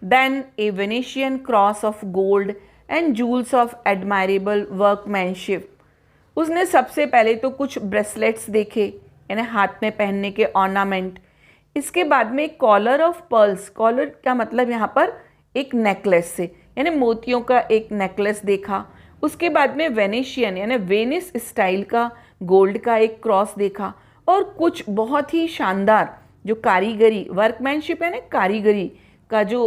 then a Venetian cross of gold and jewels of admirable workmanship. उसने सबसे पहले तो कुछ ब्रेसलेट्स देखे यानी हाथ में पहनने के ऑर्नामेंट, इसके बाद में कॉलर ऑफ पर्ल्स, कॉलर का मतलब यहाँ पर एक नेकलेस से यानी मोतियों का एक नेकलेस देखा, उसके बाद में वेनेशियन यानी वेनिस स्टाइल का गोल्ड का एक क्रॉस देखा और कुछ बहुत ही शानदार जो कारीगरी, वर्कमैनशिप है ना, कारीगरी का जो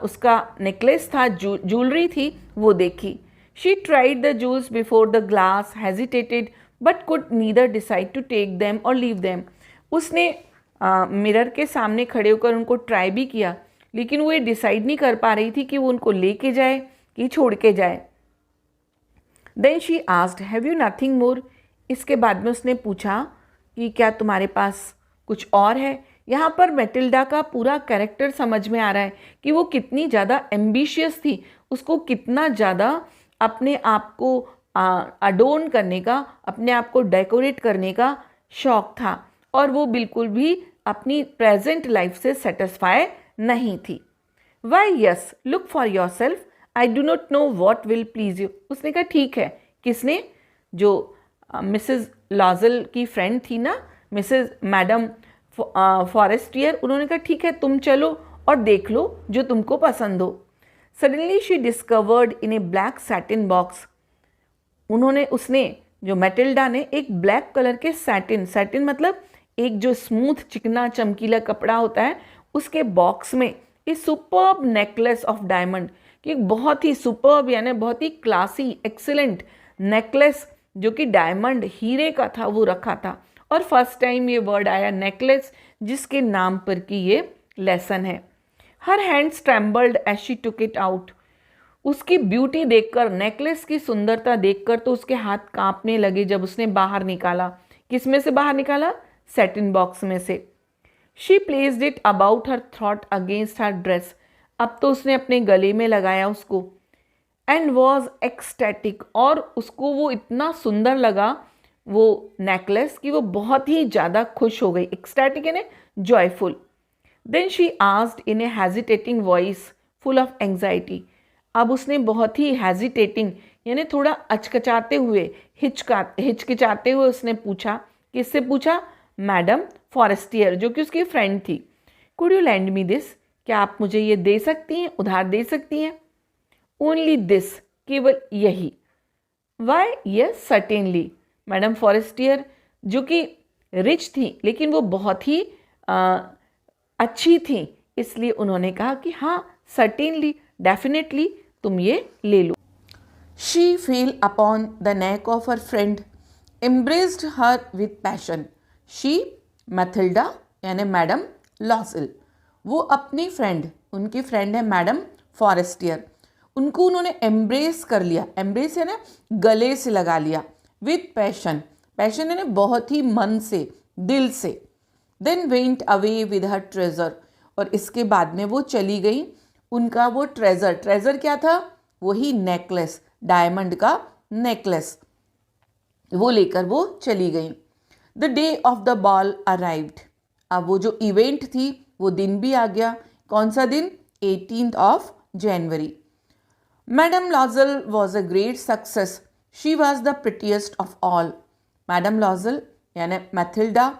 उसका नेकलेस था, ज्वेलरी थी, वो देखी। She tried the jewels before the glass, hesitated but could neither decide to take them or leave them, उसने मिरर के सामने खड़े होकर उनको ट्राई भी किया, लेकिन वो ये डिसाइड नहीं कर पा रही थी कि वो उनको लेके जाए कि छोड़ के जाए। Then she asked, have you nothing more, इसके बाद में उसने पूछा कि क्या तुम्हारे पास कुछ और है। यहाँ पर मैटिल्डा का पूरा कैरेक्टर समझ में आ रहा है कि वो कितनी ज़्यादा एम्बिशियस थी, उसको कितना ज़्यादा अपने आप को अडोन करने का, अपने आप को डेकोरेट करने का शौक था और वो बिल्कुल भी अपनी प्रेजेंट लाइफ से सेटिस्फाई नहीं थी। Why yes, look for yourself, I do not know what will please you, उसने कहा ठीक है। किसने, जो मिसेस लॉजल की फ्रेंड थी ना, मिसेस मैडम फॉरेस्टियर, उन्होंने कहा ठीक है तुम चलो और देख लो जो तुमको पसंद हो। Suddenly she discovered in A black satin box, उसने जो मैटिल्डा ने एक ब्लैक कलर के सैटिन मतलब एक जो स्मूथ चिकना चमकीला कपड़ा होता है, उसके बॉक्स में ए सुपर्ब नेकलेस ऑफ डायमंड, कि बहुत ही सुपर्ब यानी बहुत ही क्लासी एक्सीलेंट नेकलेस जो कि डायमंड हीरे का था वो रखा था। और फर्स्ट टाइम ये वर्ड आया नेकलेस, जिसके नाम पर की ये लेसन है। Her hands trembled as she took it out, उसकी ब्यूटी देखकर, नेकलेस की सुंदरता देखकर तो उसके हाथ कांपने लगे जब उसने बाहर निकाला। किस में से बाहर निकाला? सैटिन बॉक्स में से। She placed it about her throat against her dress, अब तो उसने अपने गले में लगाया उसको। एंड वॉज एक्सटैटिक, और उसको वो इतना सुंदर लगा वो नेकलेस कि वो बहुत ही ज़्यादा खुश हो गई। एक्सटैटिक यानी joyful. Then she asked in a hesitating voice full of anxiety, अब उसने बहुत ही हेजिटेटिंग यानी थोड़ा अचकचाते हुए, हिचकिचाते हुए उसने पूछा। किससे पूछा? मैडम फॉरेस्टियर, जो कि उसकी फ्रेंड थी। Could you land me this, क्या आप मुझे ये दे सकती हैं, उधार दे सकती हैं? ओनली दिस, केवल यही। Why? Yes certainly. Madame Forestier जो कि रिच थी लेकिन वो बहुत ही अच्छी थी, इसलिए उन्होंने कहा कि हाँ सर्टेनली, डेफिनेटली तुम ये ले लो। She fell upon the neck of her friend, embraced her with passion. She Mathilda यानी मैडम लॉसल, वो अपनी फ्रेंड, उनकी फ्रेंड है मैडम फॉरेस्टियर, उनको उन्होंने एम्ब्रेस कर लिया। एम्ब्रेस यानी गले से लगा लिया। विथ पैशन, पैशन यानी बहुत ही मन से, दिल से। Then went away with her treasure, और इसके बाद में वो चली गई उनका वो ट्रेजर। ट्रेजर क्या था? वही नेकलेस, डायमंड का नेकलेस, वो लेकर वो चली गई। The day of the ball arrived, अब वो जो इवेंट थी वो दिन भी आ गया। कौन सा दिन? 18th of January। Madame Loisel was a great success, she was the prettiest of all. Madame Loisel यानी मैथिल्डा,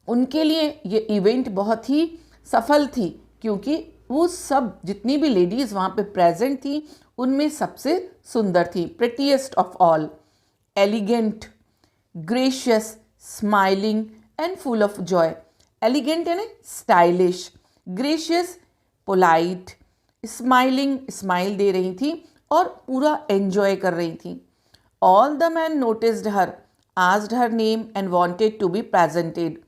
उनके लिए ये इवेंट बहुत ही सफल थी, क्योंकि वो सब जितनी भी लेडीज़ वहाँ पे प्रेजेंट थी उनमें सबसे सुंदर थी। Prettiest of all, elegant, gracious, smiling and full of joy. Elegant यानी stylish, gracious polite, smiling smile दे रही थी और पूरा एंजॉय कर रही थी। All the men noticed her, asked her name and wanted to be presented.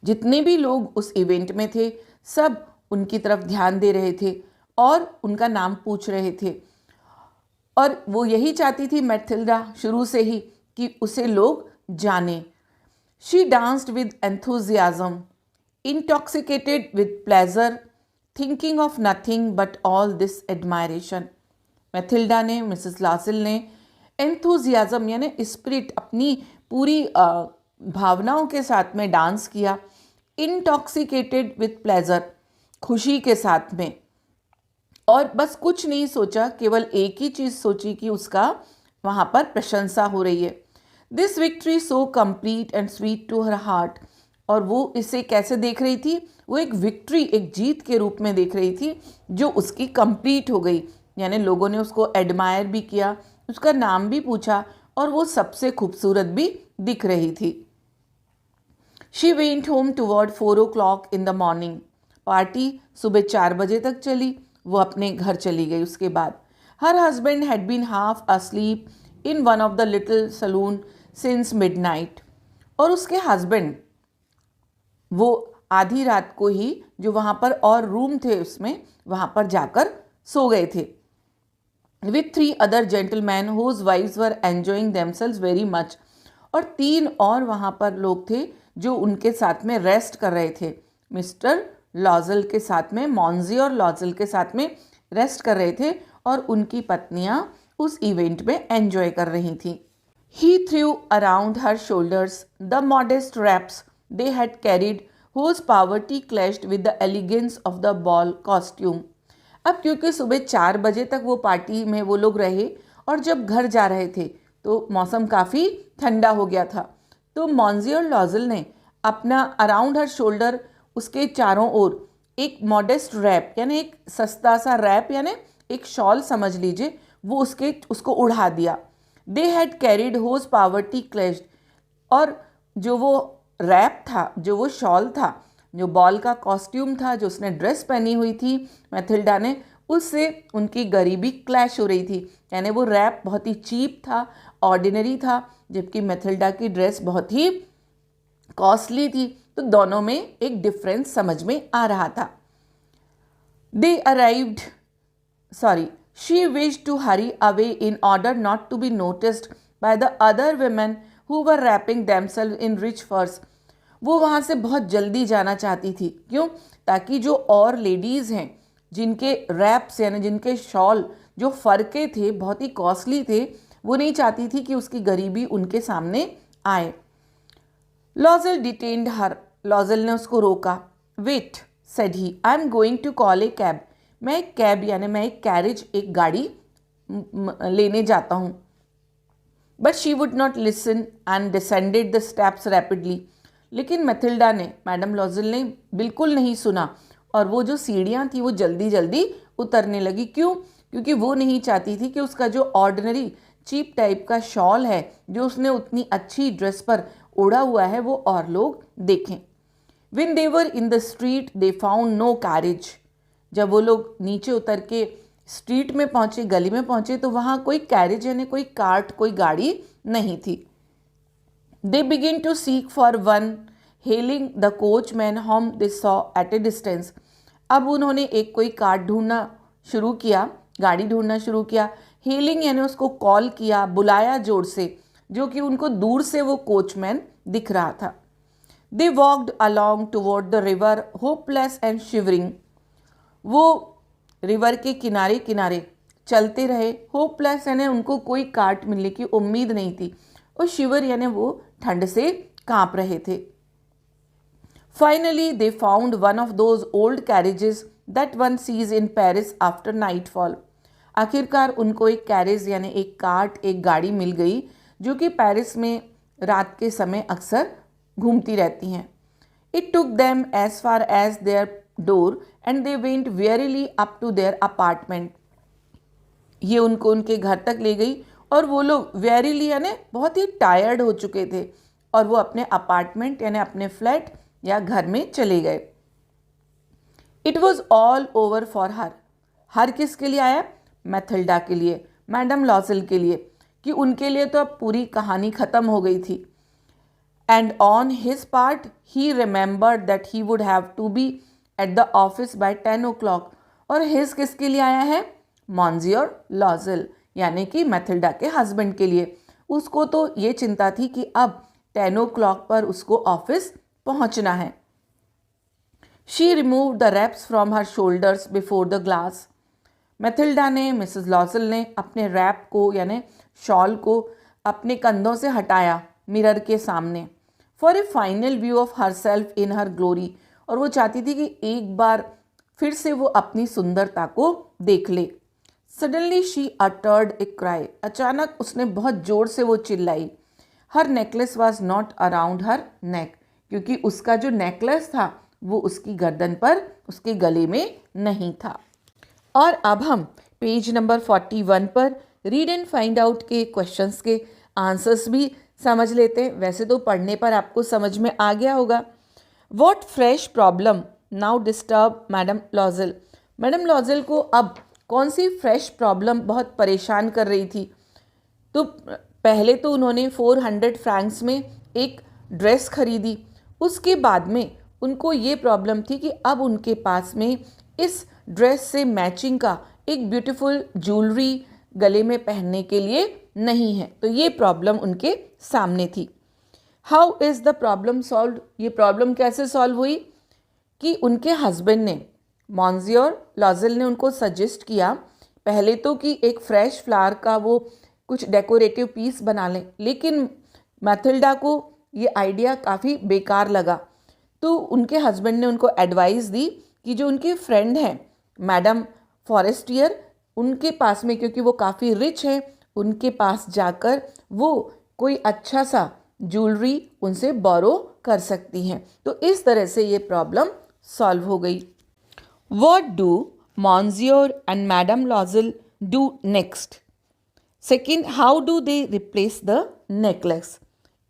जितने भी लोग उस इवेंट में थे सब उनकी तरफ ध्यान दे रहे थे और उनका नाम पूछ रहे थे, और वो यही चाहती थी मैथिल्डा शुरू से ही कि उसे लोग जाने। She danced with enthusiasm, intoxicated with pleasure, thinking of nothing but all this admiration. Matilda ने, मिसेस लॉसल ने एंथुजियाज्म यानी स्पिरिट, अपनी पूरी भावनाओं के साथ में डांस किया। इंटॉक्सिकेटेड विद प्लेजर, खुशी के साथ में, और बस कुछ नहीं सोचा, केवल एक ही चीज़ सोची कि उसका वहाँ पर प्रशंसा हो रही है। This victory so complete and sweet to her heart, और वो इसे कैसे देख रही थी? वो एक विक्ट्री, एक जीत के रूप में देख रही थी जो उसकी कंप्लीट हो गई। यानी लोगों ने उसको एडमायर भी किया, उसका नाम भी पूछा, और वो सबसे खूबसूरत भी दिख रही थी। She went home toward 4 o'clock in the morning. Party सुबह 4 बजे तक चली, वो अपने घर चली गई। उसके बाद her husband had been half asleep in one of the little salon since midnight, और उसके हस्बैंड वो आधी रात को ही जो वहाँ पर और रूम थे उसमें वहाँ पर जाकर सो गए थे। With 3 other gentlemen whose wives were enjoying themselves very much, और 3 और वहाँ पर लोग थे जो उनके साथ में रेस्ट कर रहे थे। मिस्टर लॉजल के साथ में, मॉन्जी और लॉजल के साथ में रेस्ट कर रहे थे, और उनकी पत्नियां उस इवेंट में एंजॉय कर रही थीं। He threw around her shoulders the modest wraps they had carried, whose poverty clashed with the elegance of the ball costume। अब क्योंकि सुबह 4 बजे तक वो पार्टी में वो लोग रहे, और जब घर जा रहे थे तो मौसम काफ़ी ठंडा हो गया था, तो मॉन्जी और लॉजल ने अपना अराउंड हर शोल्डर, उसके चारों ओर एक मॉडेस्ट रैप यानी एक सस्ता सा रैप यानी एक शॉल समझ लीजिए, वो उसको उड़ा दिया। They had carried whose poverty clashed, और जो वो रैप था, जो वो शॉल था, जो बॉल का कॉस्ट्यूम था, जो उसने ड्रेस पहनी हुई थी मैथिल्डा ने, उससे उनकी गरीबी क्लैश हो रही थी। यानी वो रैप बहुत ही चीप था, ऑर्डिनरी था, जबकि मैथिल्डा की ड्रेस बहुत ही कॉस्टली थी। तो दोनों में एक डिफरेंस समझ में आ रहा था। They arrived she wished to hurry away in order not to be noticed by the other women who were wrapping themselves in rich furs। वो वहाँ से बहुत जल्दी जाना चाहती थी। क्यों? ताकि जो और लेडीज़ हैं जिनके रैप्स यानी जिनके शॉल जो फर के थे, बहुत ही कॉस्टली थे, वो नहीं चाहती थी कि उसकी गरीबी उनके सामने आए। लॉजल डिटेन्ड हर, लॉजल ने उसको रोका। Wait said he, I am going to call a cab. मैं एक कैब यानी मैं एक कैरेज, एक गाड़ी लेने जाता हूँ। But she would not listen and descended the steps rapidly. लेकिन मैथिल्डा ने, मैडम लॉजल ने बिल्कुल नहीं सुना और वो जो सीढ़ियाँ थी वो जल्दी जल्दी उतरने लगी। क्यों? क्योंकि वो नहीं चाहती थी कि उसका जो ऑर्डिनरी चीप टाइप का शॉल है, जो उसने उतनी अच्छी ड्रेस पर ओढ़ा हुआ है, वो और लोग देखें। When they were in the street, they found no carriage। जब वो लोग नीचे उतर के स्ट्रीट में पहुंचे, गली में पहुंचे, तो वहाँ कोई कैरेज यानी कोई कार्ट, कोई गाड़ी नहीं थी। They began to seek for one, hailing the coachman whom they saw at a distance। अब उन्होंने एक कोई कार्ट ढूंढना शुरू किया, गाड़ी ढूंढना शुरू किया। हेलिंग यानी उसको कॉल किया, बुलाया जोर से, जो कि उनको दूर से वो कोचमैन दिख रहा था। They walked along toward the river, hopeless and shivering। वो रिवर के किनारे किनारे चलते रहे। होपलेस यानी उनको कोई कार्ट मिलने की उम्मीद नहीं थी, और शिवर यानी वो ठंड से कांप रहे थे। Finally they found one of those old carriages that one seize in Paris after nightfall. आखिरकार उनको एक कैरेज यानी एक कार्ट, एक गाड़ी मिल गई, जो कि पेरिस में रात के समय अक्सर घूमती रहती हैं। It took them as far as their door and they went wearily up to their apartment. ये उनको उनके घर तक ले गई और वो लोग वेरीली यानी बहुत ही टायर्ड हो चुके थे, और वो अपने अपार्टमेंट यानी अपने फ्लैट या घर में चले गए। It was all over for her. Her किसके लिए आया? मैथिल्डा के लिए, मैडम लॉजल के लिए, कि उनके लिए तो अब पूरी कहानी खत्म हो गई थी। And on his part he remembered that he would have to be at the office by 10 o'clock। और हिज किसके लिए आया है? मॉन्सियोर लॉजल यानी कि मैथिल्डा के हस्बैंड के लिए। उसको तो ये चिंता थी कि अब 10 o'clock पर उसको ऑफिस पहुंचना है। She remove the wraps from her shoulders before the glass. Mathilde ने, मिसेस लॉजल ने अपने रैप को यानी शॉल को अपने कंधों से हटाया मिरर के सामने। For A final view of her self in her glory. और वो चाहती थी कि एक बार फिर से वो अपनी सुंदरता को देख ले। Suddenly she uttered a cry. अचानक उसने बहुत जोर से वो चिल्लाई। हर नेकलेस वॉज नॉट अराउंड हर नेक। क्योंकि उसका जो नेकलेस था वो उसकी गर्दन पर, उसके गले में नहीं था। और अब हम पेज नंबर 41 पर रीड एंड फाइंड आउट के क्वेश्चंस के आंसर्स भी समझ लेते हैं। वैसे तो पढ़ने पर आपको समझ में आ गया होगा। What fresh problem now disturb madame Loisel. Madame Loisel को अब कौन सी फ्रेश प्रॉब्लम बहुत परेशान कर रही थी? तो पहले तो उन्होंने 400 फ्रैंक्स में एक ड्रेस खरीदी। उसके बाद में उनको ये प्रॉब्लम थी कि अब उनके पास में इस ड्रेस से मैचिंग का एक ब्यूटीफुल ज्वेलरी गले में पहनने के लिए नहीं है। तो ये प्रॉब्लम उनके सामने थी। How is the problem solve. ये प्रॉब्लम कैसे सॉल्व हुई? कि उनके हस्बैंड ने, मॉन्सियोर लॉजल ने उनको सजेस्ट किया पहले तो कि एक फ्रेश फ्लावर का वो कुछ डेकोरेटिव पीस बना लें, लेकिन मैथिल्डा को ये आइडिया काफ़ी बेकार लगा। तो उनके हस्बैंड ने उनको एडवाइस दी कि जो उनकी फ्रेंड हैं मैडम फॉरेस्टियर, उनके पास में, क्योंकि वो काफ़ी रिच हैं, उनके पास जाकर वो कोई अच्छा सा ज्वेलरी उनसे बोरो कर सकती हैं। तो इस तरह से ये प्रॉब्लम सॉल्व हो गई। What do Monsieur and Madame Loisel do next? Second, how do they replace the necklace?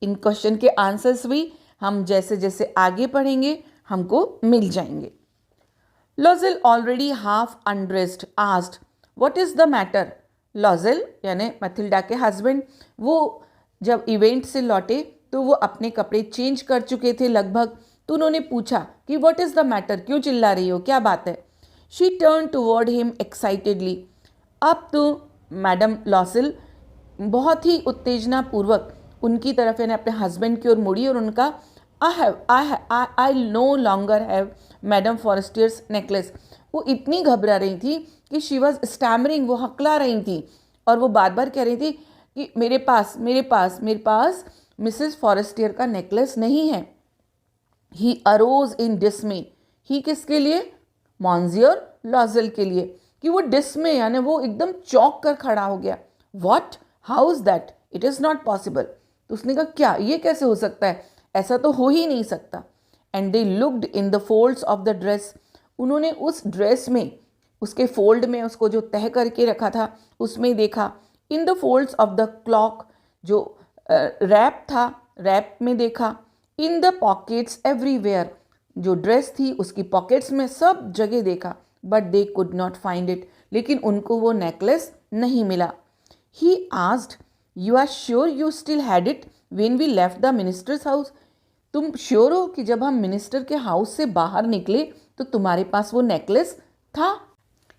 In question के आंसर्स भी हम जैसे जैसे आगे पढ़ेंगे हमको मिल जाएंगे. Loisel already half undressed asked, "What is the matter?" Loisel यानी मैथिल्डा के हस्बैंड, वो जब इवेंट से लौटे तो वो अपने कपड़े चेंज कर चुके थे लगभग, तो उन्होंने पूछा कि व्हाट इज़ द मैटर, क्यों चिल्ला रही हो, क्या बात है. She turn toward him excitedly. अब तो मैडम लॉसल बहुत ही उत्तेजनापूर्वक उनकी तरफ यानी अपने हस्बैंड की ओर मुड़ी और उनका I no longer have madame Forestier's necklace. वो इतनी घबरा रही थी कि शी वॉज स्टैमरिंग, वो हकला रही थी और वो बार बार कह रही थी कि मेरे पास मिसेस फॉरेस्टियर का नेकलेस नहीं है. ही अरोज इन डिस्मे. ही किसके लिए? मॉन्सियर लॉज़ल के लिए. कि वो डिस्मे यानी वो एकदम चौंक कर खड़ा हो गया. What, how is that, it is not possible. तो उसने कहा क्या, ये कैसे हो सकता है, ऐसा तो हो ही नहीं सकता. And they looked in the folds of the dress. उन्होंने उस ड्रेस में, उसके फोल्ड में, उसको जो तह करके रखा था उसमें देखा. In the folds of the cloak, जो रैप था, रैप में देखा. इन द पॉकेट्स एवरीवेयर, जो ड्रेस थी उसकी पॉकेट्स में सब जगह देखा. But they could not find it, लेकिन उनको वो नेकलेस नहीं मिला. He asked, you are sure you still had it when we left the minister's house? तुम श्योर हो कि जब हम मिनिस्टर के हाउस से बाहर निकले तो तुम्हारे पास वो नेकलेस था?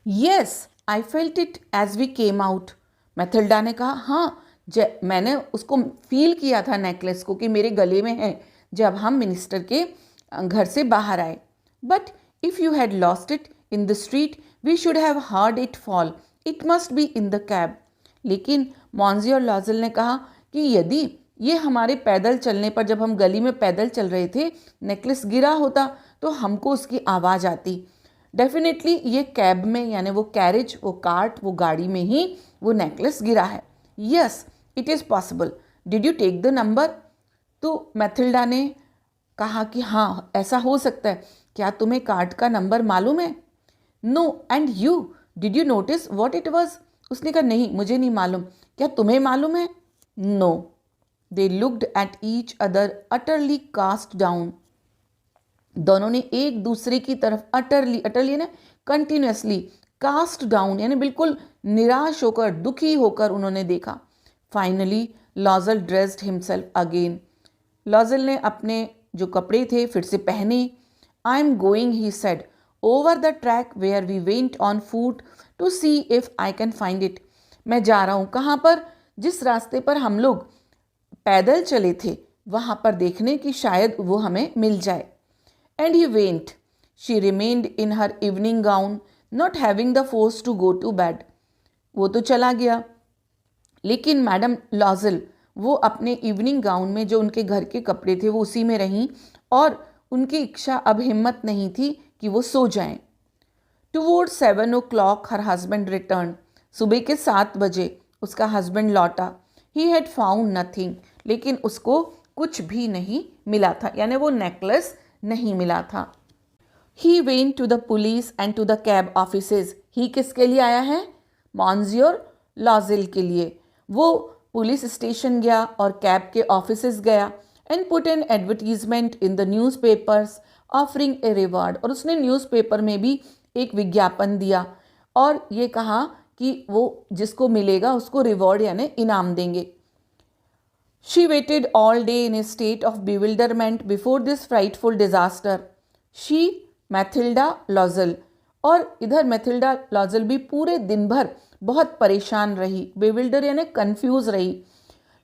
Yes, I felt it as we came out. Mathilde ने कहा, हाँ, मैंने उसको फील किया था नेकलेस को कि मेरे गले में है जब हम मिनिस्टर के घर से बाहर आए. But if you had lost it in the street we should have heard it fall. It must be in the cab. लेकिन मॉन्सियर लॉज़ल ने कहा कि यदि ये हमारे पैदल चलने पर, जब हम गली में पैदल चल रहे थे, नेकलेस गिरा होता तो हमको उसकी आवाज़ आती. डेफिनेटली ये कैब में यानी वो कैरेज, वो कार्ट, वो गाड़ी में ही वो नेकलेस गिरा है. Yes, it is possible. Did you take the number? तो मैथिल्डा ने कहा कि हाँ, ऐसा हो सकता है. क्या तुम्हें कार्ट का नंबर मालूम है? No. And you, did you notice what it was? उसने कहा, नहीं, मुझे नहीं मालूम. क्या तुम्हें मालूम है? No. They looked at each other utterly cast down. दोनों ने एक दूसरे की तरफ अटरली ने कंटिन्यूसली, कास्ट डाउन यानी बिल्कुल निराश होकर, दुखी होकर उन्होंने देखा. Finally Loisel dressed himself again. Loisel ने अपने जो कपड़े थे फिर से पहने. I am going, he said, over the track where we went on foot to see if I can find it. मैं जा रहा हूँ. कहाँ पर? जिस रास्ते पर हम लोग पैदल चले थे वहाँ पर देखने की शायद वो हमें मिल जाए. And he went. She remained in her evening gown, not having the force to go to bed. वो तो चला गया, लेकिन मैडम लॉज़ल वो अपने इवनिंग गाउन में, जो उनके घर के कपड़े थे, वो उसी में रहीं और उनकी इच्छा अब हिम्मत नहीं थी कि वो सो जाएं. Toward 7 o'clock her husband return. सुबह के 7 बजे उसका हस्बैंड लौटा. ही हैड फाउंड नथिंग, लेकिन उसको कुछ भी नहीं मिला था, यानी वो नेकलेस नहीं मिला था. He went to the police and to the cab offices. He किसके लिए आया है? मॉन्सियर लॉज़ल के लिए. वो पुलिस स्टेशन गया और कैब के ऑफिसेज गया. And put an advertisement in the newspapers offering a reward. और उसने न्यूज़पेपर में भी एक विज्ञापन दिया और ये कहा कि वो जिसको मिलेगा उसको रिवॉर्ड यानी इनाम देंगे. She waited all day in a state of bewilderment before this frightful disaster. She, Mathilda Loisel. और इधर मैथिल्डा लॉज़ल भी पूरे दिन भर बहुत परेशान रही, बेविल्डर यानी कंफ्यूज रही.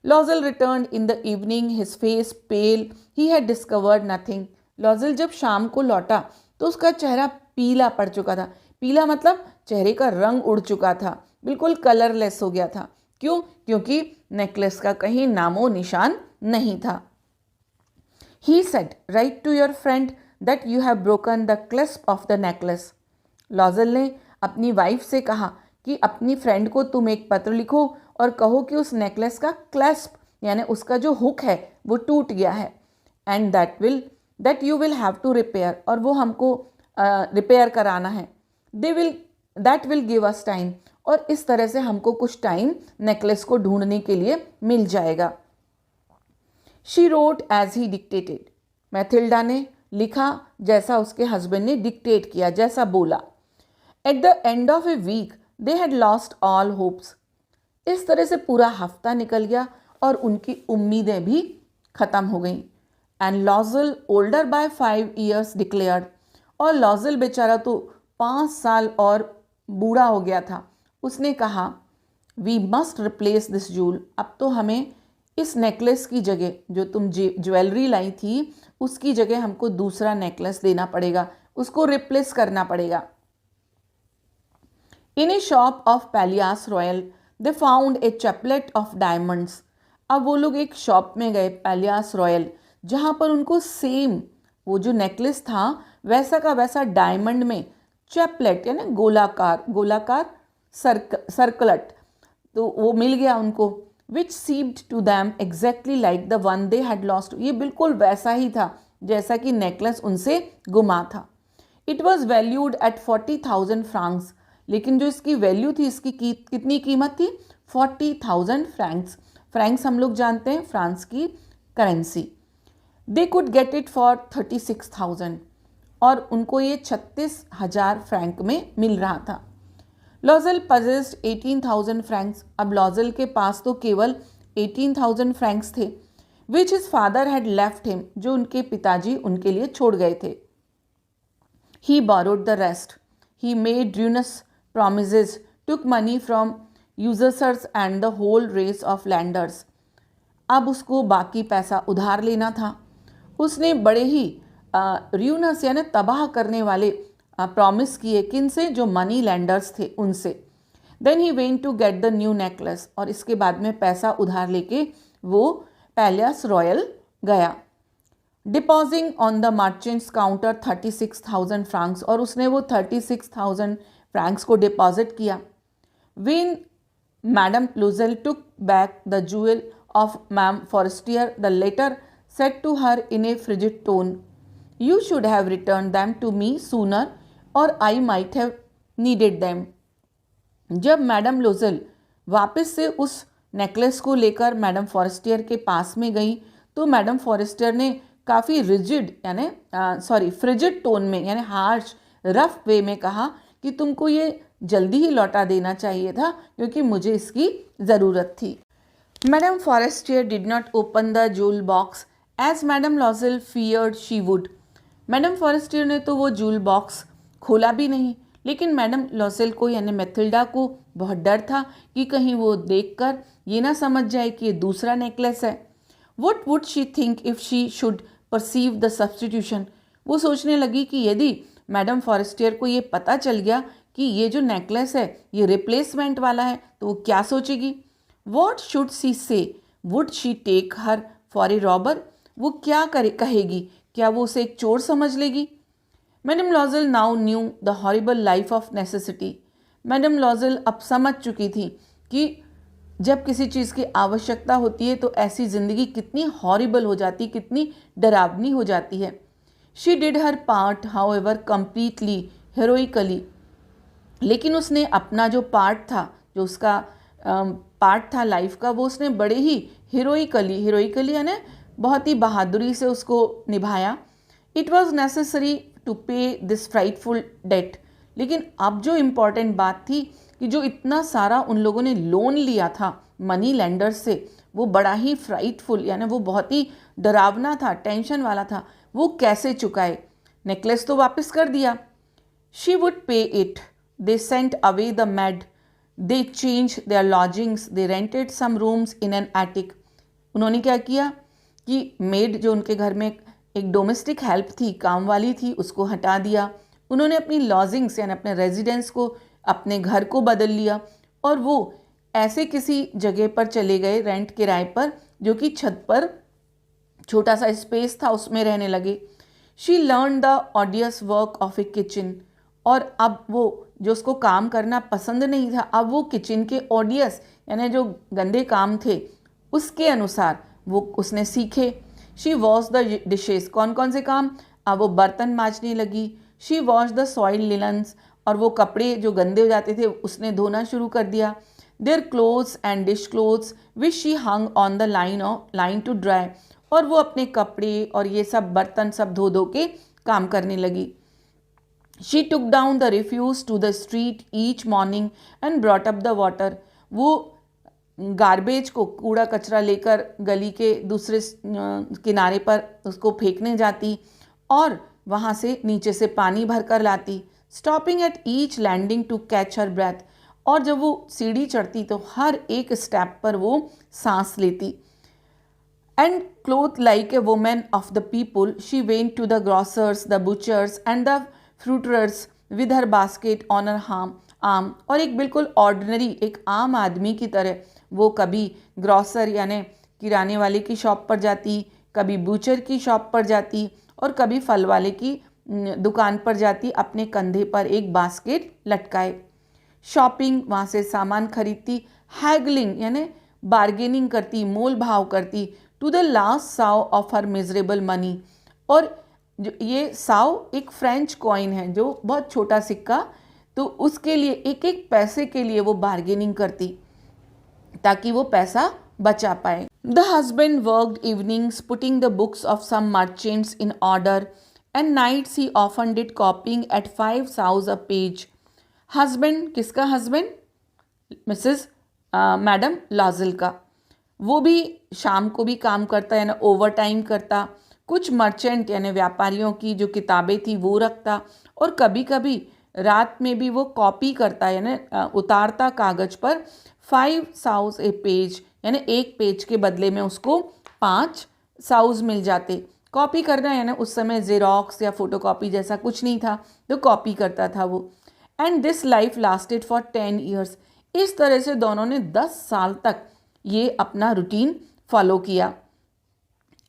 Loisel return in the evening, his face pale, he had discovered nothing. Loisel जब शाम को लौटा तो उसका चेहरा पीला पड़ चुका था. पीला मतलब चेहरे का रंग उड़ चुका था, बिल्कुल कलरलेस हो गया था. क्यों? क्योंकि नेकलेस का कहीं नामो निशान नहीं था. He said, write to your friend that you have broken the clasp of the necklace. Loisel ने अपनी वाइफ से कहा कि अपनी फ्रेंड को तुम एक पत्र लिखो और कहो कि उस नेकलेस का क्लेस्प यानी उसका जो हुक है वो टूट गया है. And that you will have to repair. और वो हमको रिपेयर कराना है, that will give us time, और इस तरह से हमको कुछ टाइम नेकलेस को ढूंढने के लिए मिल जाएगा। She wrote as he dictated, Mathilde ने लिखा जैसा उसके हस्बैंड ने डिक्टेट किया, जैसा बोला। At the end of a week they had lost all hopes, इस तरह से पूरा हफ्ता निकल गया और उनकी उम्मीदें भी ख़त्म हो गईं। And Loisel older by 5 years declared, और लॉजल बेचारा तो 5 साल और बूढ़ा हो गया था, उसने कहा we must replace this jewel, अब तो हमें इस नेकलेस की जगह, जो तुम ज्वेलरी लाई थी उसकी जगह हमको दूसरा नेकलेस देना पड़ेगा, उसको रिप्लेस करना पड़ेगा। In a shop of Palais royal they found a chaplet of diamonds, अब वो लोग एक शॉप में गए पैलियास रॉयल, जहाँ पर उनको सेम वो जो नेकलेस था वैसा का वैसा डायमंड में चैपलेट यानी गोलाकार सर्कलट, तो वो मिल गया उनको। Which seemed to them exactly like the one they had lost, ये बिल्कुल वैसा ही था जैसा कि नेकलेस उनसे गुमा था। It was valued at 40,000 francs, लेकिन जो इसकी वैल्यू थी, इसकी कितनी कीमत थी? 40,000 फ्रैंक्स। फ्रैंक्स हम लोग जानते हैं फ्रांस की currency. They could get it for 36,000, और उनको ये 36,000 फ्रैंक में मिल रहा था। लॉजल पजेस्ड 18,000 फ्रैंक्स, अब लॉजल के पास तो केवल 18,000 फ्रैंक्स थे, which his father had left him, जो उनके पिताजी उनके लिए छोड़ गए थे। He borrowed the rest, he made ruinous promises, took money from usurers and the whole race of lenders, अब उसको बाकी पैसा उधार लेना था। उसने बड़े ही ruinous यानी तबाह करने वाले प्रॉमिस किए, किन से? जो मनी लैंडर्स थे उनसे। Then he went to get the new necklace, और इसके बाद में पैसा उधार लेके वो पैलेस रॉयल गया। Depositing on the merchant's counter 36,000 francs, और उसने वो 36,000 फ्रैंक्स को डिपॉजिट किया। When madame Loisel took back the jewel of ma'am Forestier, the latter said to her in a frigid tone, you should have return them to me sooner और I might have needed them. जब मैडम लॉजल वापस से उस necklace को लेकर madam Forestier के पास में गई, तो मैडम फॉरेस्टियर ने काफ़ी फ्रिजिड टोन में यानी हार्श रफ वे में कहा कि तुमको ये जल्दी ही लौटा देना चाहिए था, क्योंकि मुझे इसकी ज़रूरत थी। Madame Forestier did not open the jewel box as madame Loisel feared she would, madame Forestier ने तो वो जूल बॉक्स खोला भी नहीं, लेकिन मैडम लॉजल को यानी मैथिल्डा को बहुत डर था कि कहीं वो देखकर ये ना समझ जाए कि ये दूसरा नेकलेस है। What would she think if she should perceive the substitution? वो सोचने लगी कि यदि मैडम फॉरेस्टियर को ये पता चल गया कि ये जो नेकलेस है ये रिप्लेसमेंट वाला है, तो वो क्या सोचेगी? What should she say? Would she take her for a robber? वो क्या कहेगी? क्या वो उसे एक चोर समझ लेगी? Madame Loisel now knew the horrible life of necessity, madame Loisel अब समझ चुकी थी कि जब किसी चीज़ की आवश्यकता होती है तो ऐसी ज़िंदगी कितनी हॉरिबल हो जाती, कितनी डरावनी हो जाती है। She did her part however completely heroically, लेकिन उसने अपना जो पार्ट था, जो उसका पार्ट था लाइफ का, वो उसने बड़े ही हीरोइकली यानी बहुत ही बहादुरी से उसको निभाया। इट वॉज नेसेसरी टू पे दिस फ्राइटफुल डेट, लेकिन अब जो इम्पॉर्टेंट बात थी कि जो इतना सारा उन लोगों ने लोन लिया था मनी लेंडर्स से, वो बड़ा ही फ्राइटफुल यानी वो बहुत ही डरावना था, टेंशन वाला था, वो कैसे चुकाए? नेकलेस तो वापस कर दिया। She would pay it, they sent away the maid, they change their lodgings, they rented some rooms in an attic. उन्होंने क्या किया कि मेड जो उनके घर में एक डोमेस्टिक हेल्प थी, काम वाली थी, उसको हटा दिया। उन्होंने अपनी लॉजिंग्स यानी अपने रेजिडेंस को, अपने घर को बदल लिया, और वो ऐसे किसी जगह पर चले गए रेंट किराए पर, जो कि छत पर छोटा सा स्पेस था, उसमें रहने लगे। She learn the ऑडियस work of A kitchen, और अब वो जो उसको काम करना पसंद नहीं था, अब वो किचन के ऑडियस यानी जो गंदे काम थे उसके अनुसार वो उसने सीखे। शी वॉश द डिशेस, कौन कौन से काम? अब वो बर्तन मांजने लगी। She wash the soil linens, और वो कपड़े जो गंदे हो जाते थे उसने धोना शुरू कर दिया। Their clothes and dish clothes which she hung on the line to dry, और वो अपने कपड़े और ये सब बर्तन सब धो धो के काम करने लगी। She took down the refuse to the street each morning and brought up the water, वो गार्बेज को, कूड़ा कचरा लेकर गली के दूसरे किनारे पर उसको फेंकने जाती और वहाँ से नीचे से पानी भर कर लाती। Stopping at each landing to catch her breath, और जब वो सीढ़ी चढ़ती तो हर एक स्टेप पर वो सांस लेती। And cloth like a women of the people she went to the grocer's, the butcher's and the fruiterer's with her basket on her arm, और एक बिल्कुल ऑर्डिनरी, एक आम आदमी की तरह वो कभी ग्रॉसर यानी किराने वाले की शॉप पर जाती, कभी बूचर की शॉप पर जाती, और कभी फल वाले की दुकान पर जाती अपने कंधे पर एक बास्केट लटकाए। शॉपिंग, वहाँ से सामान खरीदती। हैगलिंग यानी बार्गेनिंग करती, मोल भाव करती। To the last sou of her miserable money, और जो ये साव एक फ्रेंच कॉइन है जो बहुत छोटा सिक्का, तो उसके लिए एक एक पैसे के लिए वो बार्गेनिंग करती ताकि वो पैसा बचा पाए। The husband worked evenings putting the books of some merchants in order and nights he often did copying at 5 sous a page. Husband, किसका हस्बैंड? मिसेस मैडम लॉजल का। वो भी शाम को भी काम करता यानी ओवर टाइम करता। कुछ मर्चेंट यानी व्यापारियों की जो किताबें थी वो रखता, और कभी कभी रात में भी वो कॉपी करता यानी उतारता कागज पर 5 साउज ए पेज, यानी एक पेज के बदले में उसको 5 साउज मिल जाते। कॉपी करना यानी उस समय जेरोक्स या फोटोकॉपी जैसा कुछ नहीं था, तो कॉपी करता था वो। And this life lasted for 10 years. इस तरह से दोनों ने 10 साल तक ये अपना रूटीन फॉलो किया।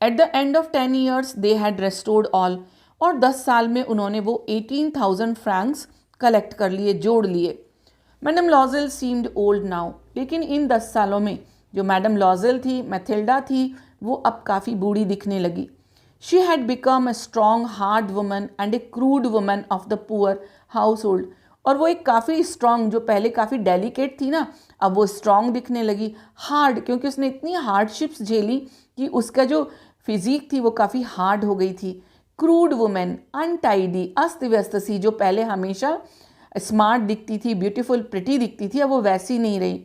Eight the end of 10 years they had restored all, और 10 साल में उन्होंने वो 18,000 फ्रैंक्स कलेक्ट कर लिए, जोड़ लिए। मैडम लॉजल सीम्ड ओल्ड नाउ, लेकिन इन 10 सालों में जो मैडम लॉजल थी, मैथिल्डा थी, वो अब काफ़ी बूढ़ी दिखने लगी। She had become a strong hard woman and A crude woman of the poor house hold, और वो एक काफ़ी स्ट्रॉन्ग, जो पहले काफ़ी डेलिकेट थी ना, अब वो स्ट्रॉन्ग दिखने लगी। हार्ड, क्योंकि उसने इतनी हार्डशिप्स झेली कि उसका जो फिजिक थी वो काफ़ी हार्ड हो गई थी। क्रूड वुमेन, अनटाइडी, अस्त व्यस्त सी, जो पहले हमेशा स्मार्ट दिखती थी, ब्यूटीफुल प्रिटी दिखती थी, अब वो वैसी नहीं रही।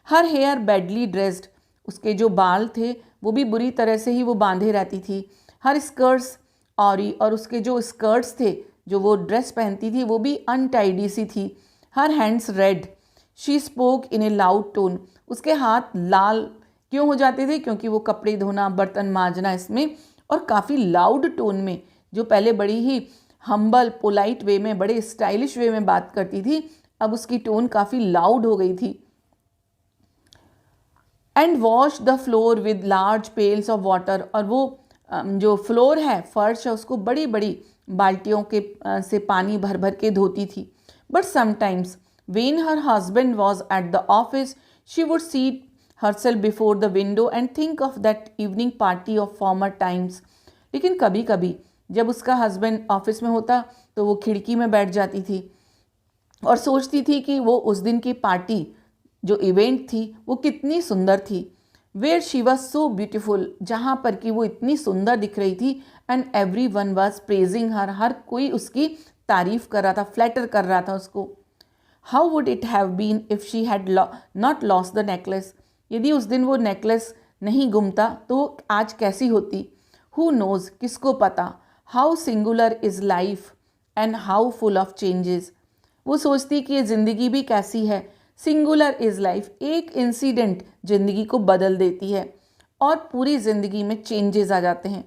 हर हेयर बैडली ड्रेस्ड, उसके जो बाल थे वो भी बुरी तरह से ही वो बांधे रहती थी। हर स्कर्ट्स ऑरी, और उसके जो स्कर्ट्स थे, जो वो ड्रेस पहनती थी, वो भी अनटाइडी सी थी। Her hands red. She spoke in A loud tone, उसके हाथ लाल क्यों हो जाते थे? क्योंकि वो कपड़े धोना, बर्तन मांजना इसमें, और काफ़ी लाउड टोन में, जो पहले बड़ी ही हम्बल पोलाइट वे में, बड़े स्टाइलिश वे में बात करती थी, अब उसकी टोन काफ़ी लाउड हो गई थी। And wash the floor with large pails of water, और वो जो फ्लोर है, फर्श है, उसको बड़ी बड़ी बाल्टियों के से पानी भर भर के धोती थी। But sometimes when her husband was at the office she would seat herself before the window and think of that evening party of former times। लेकिन कभी कभी जब उसका हस्बैंड ऑफिस में होता तो वो खिड़की में बैठ जाती थी और सोचती थी कि वो उस दिन की पार्टी, जो इवेंट थी, वो कितनी सुंदर थी। Where she was so beautiful, जहाँ पर कि वो इतनी सुंदर दिख रही थी। And every one was praising her, हर कोई उसकी तारीफ कर रहा था, फ्लैटर कर रहा था उसको। How would it have been if she had not lost the necklace, यदि उस दिन वो नेकलेस नहीं गुमता तो आज कैसी होती। हु नोज, किसको पता। How singular is life and how full of changes, वो सोचती कि ये ज़िंदगी भी कैसी है। सिंगुलर इज़ लाइफ, एक इंसिडेंट ज़िंदगी को बदल देती है और पूरी ज़िंदगी में चेंजेस आ जाते हैं।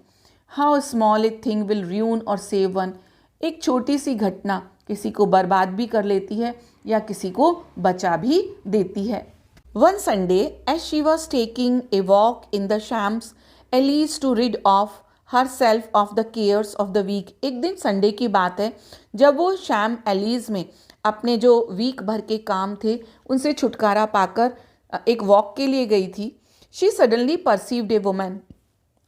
How small a thing will ruin और सेव वन, एक छोटी सी घटना किसी को बर्बाद भी कर लेती है या किसी को बचा भी देती है। One Sunday, as she was taking a walk in the Shams, Elise to rid off herself of the cares of the week। एक दिन संडे की बात है जब वो शैम एलीज में अपने जो वीक भर के काम थे उनसे छुटकारा पाकर एक वॉक के लिए गई थी। She suddenly perceived a woman,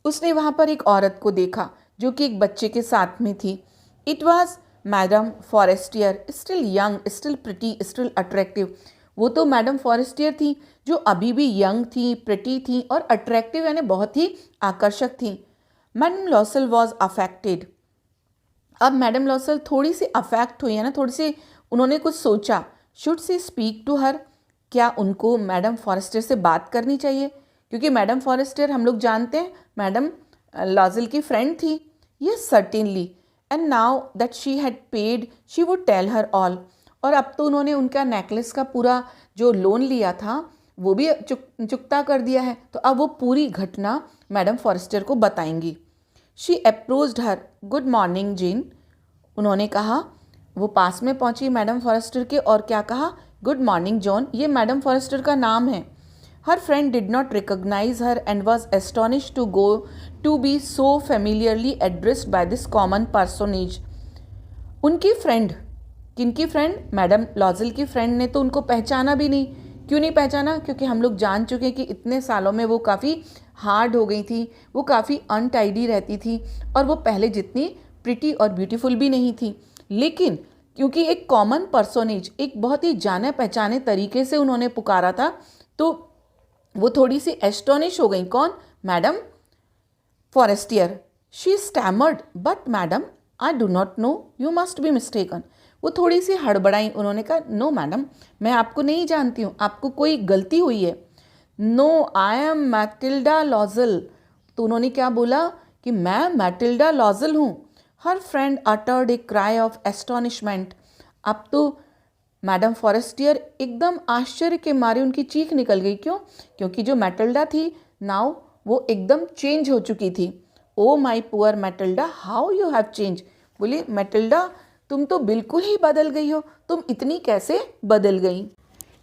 उसने वहाँ पर एक औरत को देखा जो कि एक बच्चे के साथ में थी। It was madam Forestier, still young, still pretty, still attractive. वो तो मैडम फॉरेस्टियर थी जो अभी भी यंग थी, प्रिटी थी और अट्रैक्टिव यानी बहुत ही आकर्षक थी। Madam लॉसल was affected. अब मैडम लॉसल थोड़ी सी अफेक्ट हुई है ना, थोड़ी सी उन्होंने कुछ सोचा। Should she speak to her, क्या उनको मैडम फॉरेस्टियर से बात करनी चाहिए, क्योंकि मैडम फॉरेस्टियर हम लोग जानते हैं मैडम लॉजल की फ्रेंड थी। Yes certainly, and now that she had paid she would tell her all. और अब तो उन्होंने उनका नेकलेस का पूरा जो लोन लिया था वो भी चुकता कर दिया है, तो अब वो पूरी घटना मैडम फॉरेस्टियर को बताएंगी। She approached her, good morning gene. उन्होंने कहा, वो पास में पहुंची मैडम फॉरेस्टर के और क्या कहा, गुड मॉर्निंग जॉन। ये मैडम फॉरेस्टर का नाम है। Her friend did not recognise her and was astonished to be so familiarly addressed by this common personage. उनकी फ्रेंड, किनकी फ्रेंड, मैडम लॉजल की फ्रेंड ने तो उनको पहचाना भी नहीं। क्यों नहीं पहचाना, क्योंकि हम लोग जान चुके हैं कि इतने सालों में वो काफ़ी हार्ड हो गई थी, वो काफ़ी अनटाइडी रहती थी और वो पहले जितनी प्रिटी और ब्यूटीफुल भी नहीं थी। लेकिन क्योंकि एक कॉमन पर्सोनेज, एक बहुत ही जाने पहचाने तरीके से उन्होंने पुकारा था, तो वो थोड़ी सी एस्टोनिश हो गई। कौन, madam Forestier. She stammered, but madam I do not no, you must be mistaken. वो थोड़ी सी हड़बड़ाई, उन्होंने कहा, नो मैडम, मैं आपको नहीं जानती हूँ, आपको कोई गलती हुई है। No, I am Mathilda Loisel. तो उन्होंने क्या बोला कि मैं मैटिल्डा लॉजल हूँ। Her friend uttered a cry of astonishment. अब तो मैडम फॉरेस्टियर एकदम आश्चर्य के मारे उनकी चीख निकल गई। क्यों, क्योंकि जो मैटिल्डा थी नाउ वो एकदम चेंज हो चुकी थी। Oh my poor Mathilda, how you have change. बोली, मैटिल्डा तुम तो बिल्कुल ही बदल गई हो, तुम इतनी कैसे बदल गई।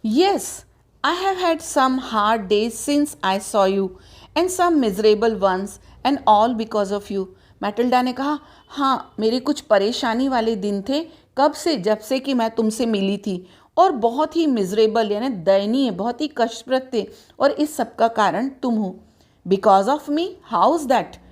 Yes, I have had some hard days since I saw you and some miserable ones and all because of you. Matilda ने कहा, हाँ मेरे कुछ परेशानी वाले दिन थे, कब से, जब से कि मैं तुमसे मिली थी, और बहुत ही मिजरेबल यानी दयनीय, बहुत ही कष्टप्रद थे, और इस सब का कारण तुम हो। Because of me, how is that.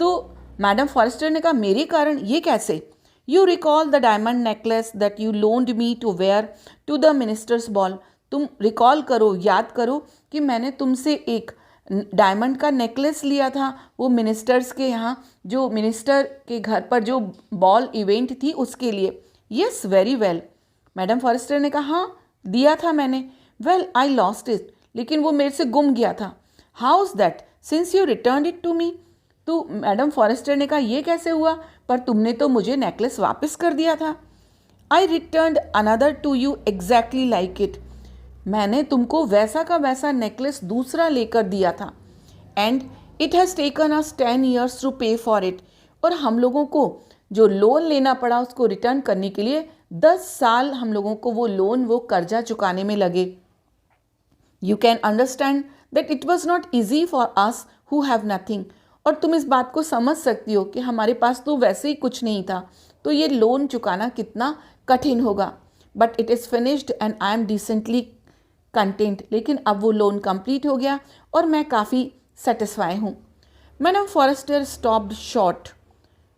तो मैडम फॉरेस्टर ने कहा, मेरे कारण, ये कैसे। You recall the diamond necklace that you loaned me to wear to the minister's ball. तुम रिकॉल करो, याद करो कि मैंने तुमसे एक डायमंड का नेकलेस लिया था, वो मिनिस्टर्स के यहाँ, जो मिनिस्टर के घर पर जो बॉल इवेंट थी उसके लिए। Yes very well, madam Forestier ने कहा, हाँ दिया था मैंने। वेल आई लॉस्ट इट, लेकिन वो मेरे से गुम गया था। How is that since you return it to me. तो मैडम फॉरेस्टर ने कहा, ये कैसे हुआ, पर तुमने तो मुझे नेकलेस वापस कर दिया था। I return another to you exactly like it. मैंने तुमको वैसा का वैसा नेकलेस दूसरा लेकर दिया था। And it has taken us 10 years to pay for it. और हम लोगों को जो लोन लेना पड़ा उसको रिटर्न करने के लिए 10 साल हम लोगों को वो लोन, वो कर्जा चुकाने में लगे। You can understand that it was not easy for us who have nothing. और तुम इस बात को समझ सकती हो कि हमारे पास तो वैसे ही कुछ नहीं था, तो ये लोन चुकाना कितना कठिन होगा। But it is finished and I am decently content. लेकिन अब वो लोन कंप्लीट हो गया और मैं काफ़ी सेटिस्फाई हूँ। Madam Forestier stopped short.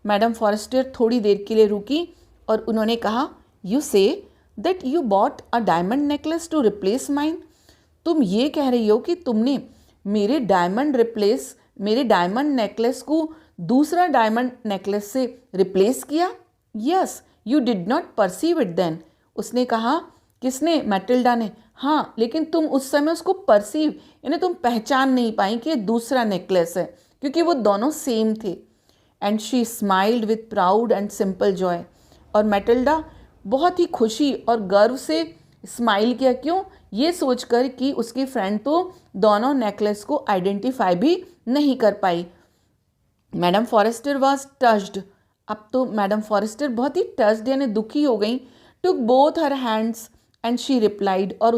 Madam Forestier थोड़ी देर के लिए रुकी और उन्होंने कहा, you say that you bought a diamond necklace to replace mine. तुम ये कह रही हो कि तुमने मेरे डायमंड नेकलेस को दूसरा डायमंड नेकलेस से रिप्लेस किया। Yes, you did not perceive it then. उसने कहा, किसने, मैटिल्डा ने। हाँ, लेकिन तुम उस समय उसको परसीव यानी तुम पहचान नहीं पाई कि ये दूसरा नेकलेस है, क्योंकि वो दोनों सेम थे। And she smiled with proud and simple Joy. और मैटिल्डा बहुत ही खुशी और गर्व से स्माइल किया। क्यों, ये सोचकर कि उसकी फ्रेंड तो दोनों नेकलेस को आइडेंटिफाई भी नहीं कर पाई। Madame Forester was touched. अब तो मैडम फॉरेस्टर बहुत ही टच्ड यानी दुखी हो गई। Took both her hands and she replied. और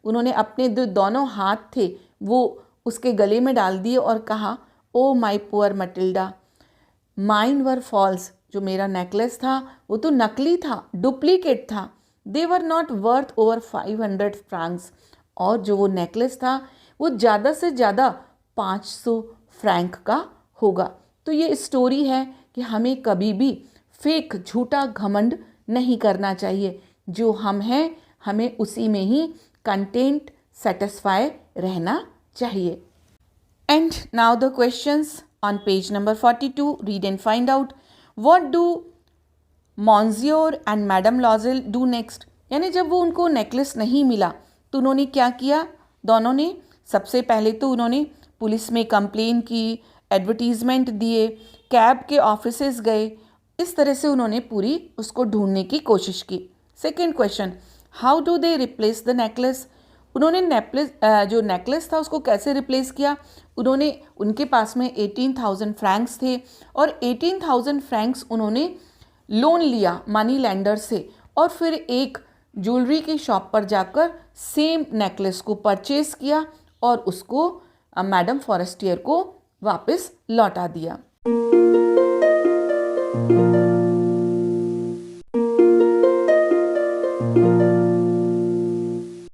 उन्होंने अपने दोनों हाथ थे वो उसके गले में डाल दिए और कहा, oh my poor Mathilda, mine were false. जो मेरा नेकलेस था वो तो नकली था, डुप्लीकेट था। They were not worth over 500 francs. और जो वो नेकलेस था वो ज़्यादा से ज़्यादा 500 फ्रैंक का होगा। तो ये स्टोरी है कि हमें कभी भी फेक झूठा घमंड नहीं करना चाहिए। जो हम हैं हमें उसी में ही कंटेंट सेटिस्फाई रहना चाहिए। And now the questions on page number 42. Read and find out what do Monsieur and Madame Loisel do next. यानी जब वो उनको नेकलेस नहीं मिला तो उन्होंने क्या किया। दोनों ने सबसे पहले तो उन्होंने पुलिस में कंप्लेन की, एडवर्टीजमेंट दिए, कैब के ऑफिसेस गए, इस तरह से उन्होंने पूरी उसको ढूंढने की कोशिश की। Second question, how do they replace the necklace. उन्होंने जो नेकलेस था उसको कैसे रिप्लेस किया। उन्होंने, उनके पास में 18,000 फ्रैंक्स थे और 18,000 फ्रैंक्स उन्होंने लोन लिया मनी लैंडर से और फिर एक ज्वेलरी की शॉप पर जाकर सेम नेकलेस को परचेज किया और उसको मैडम फॉरेस्टियर को वापस लौटा दिया।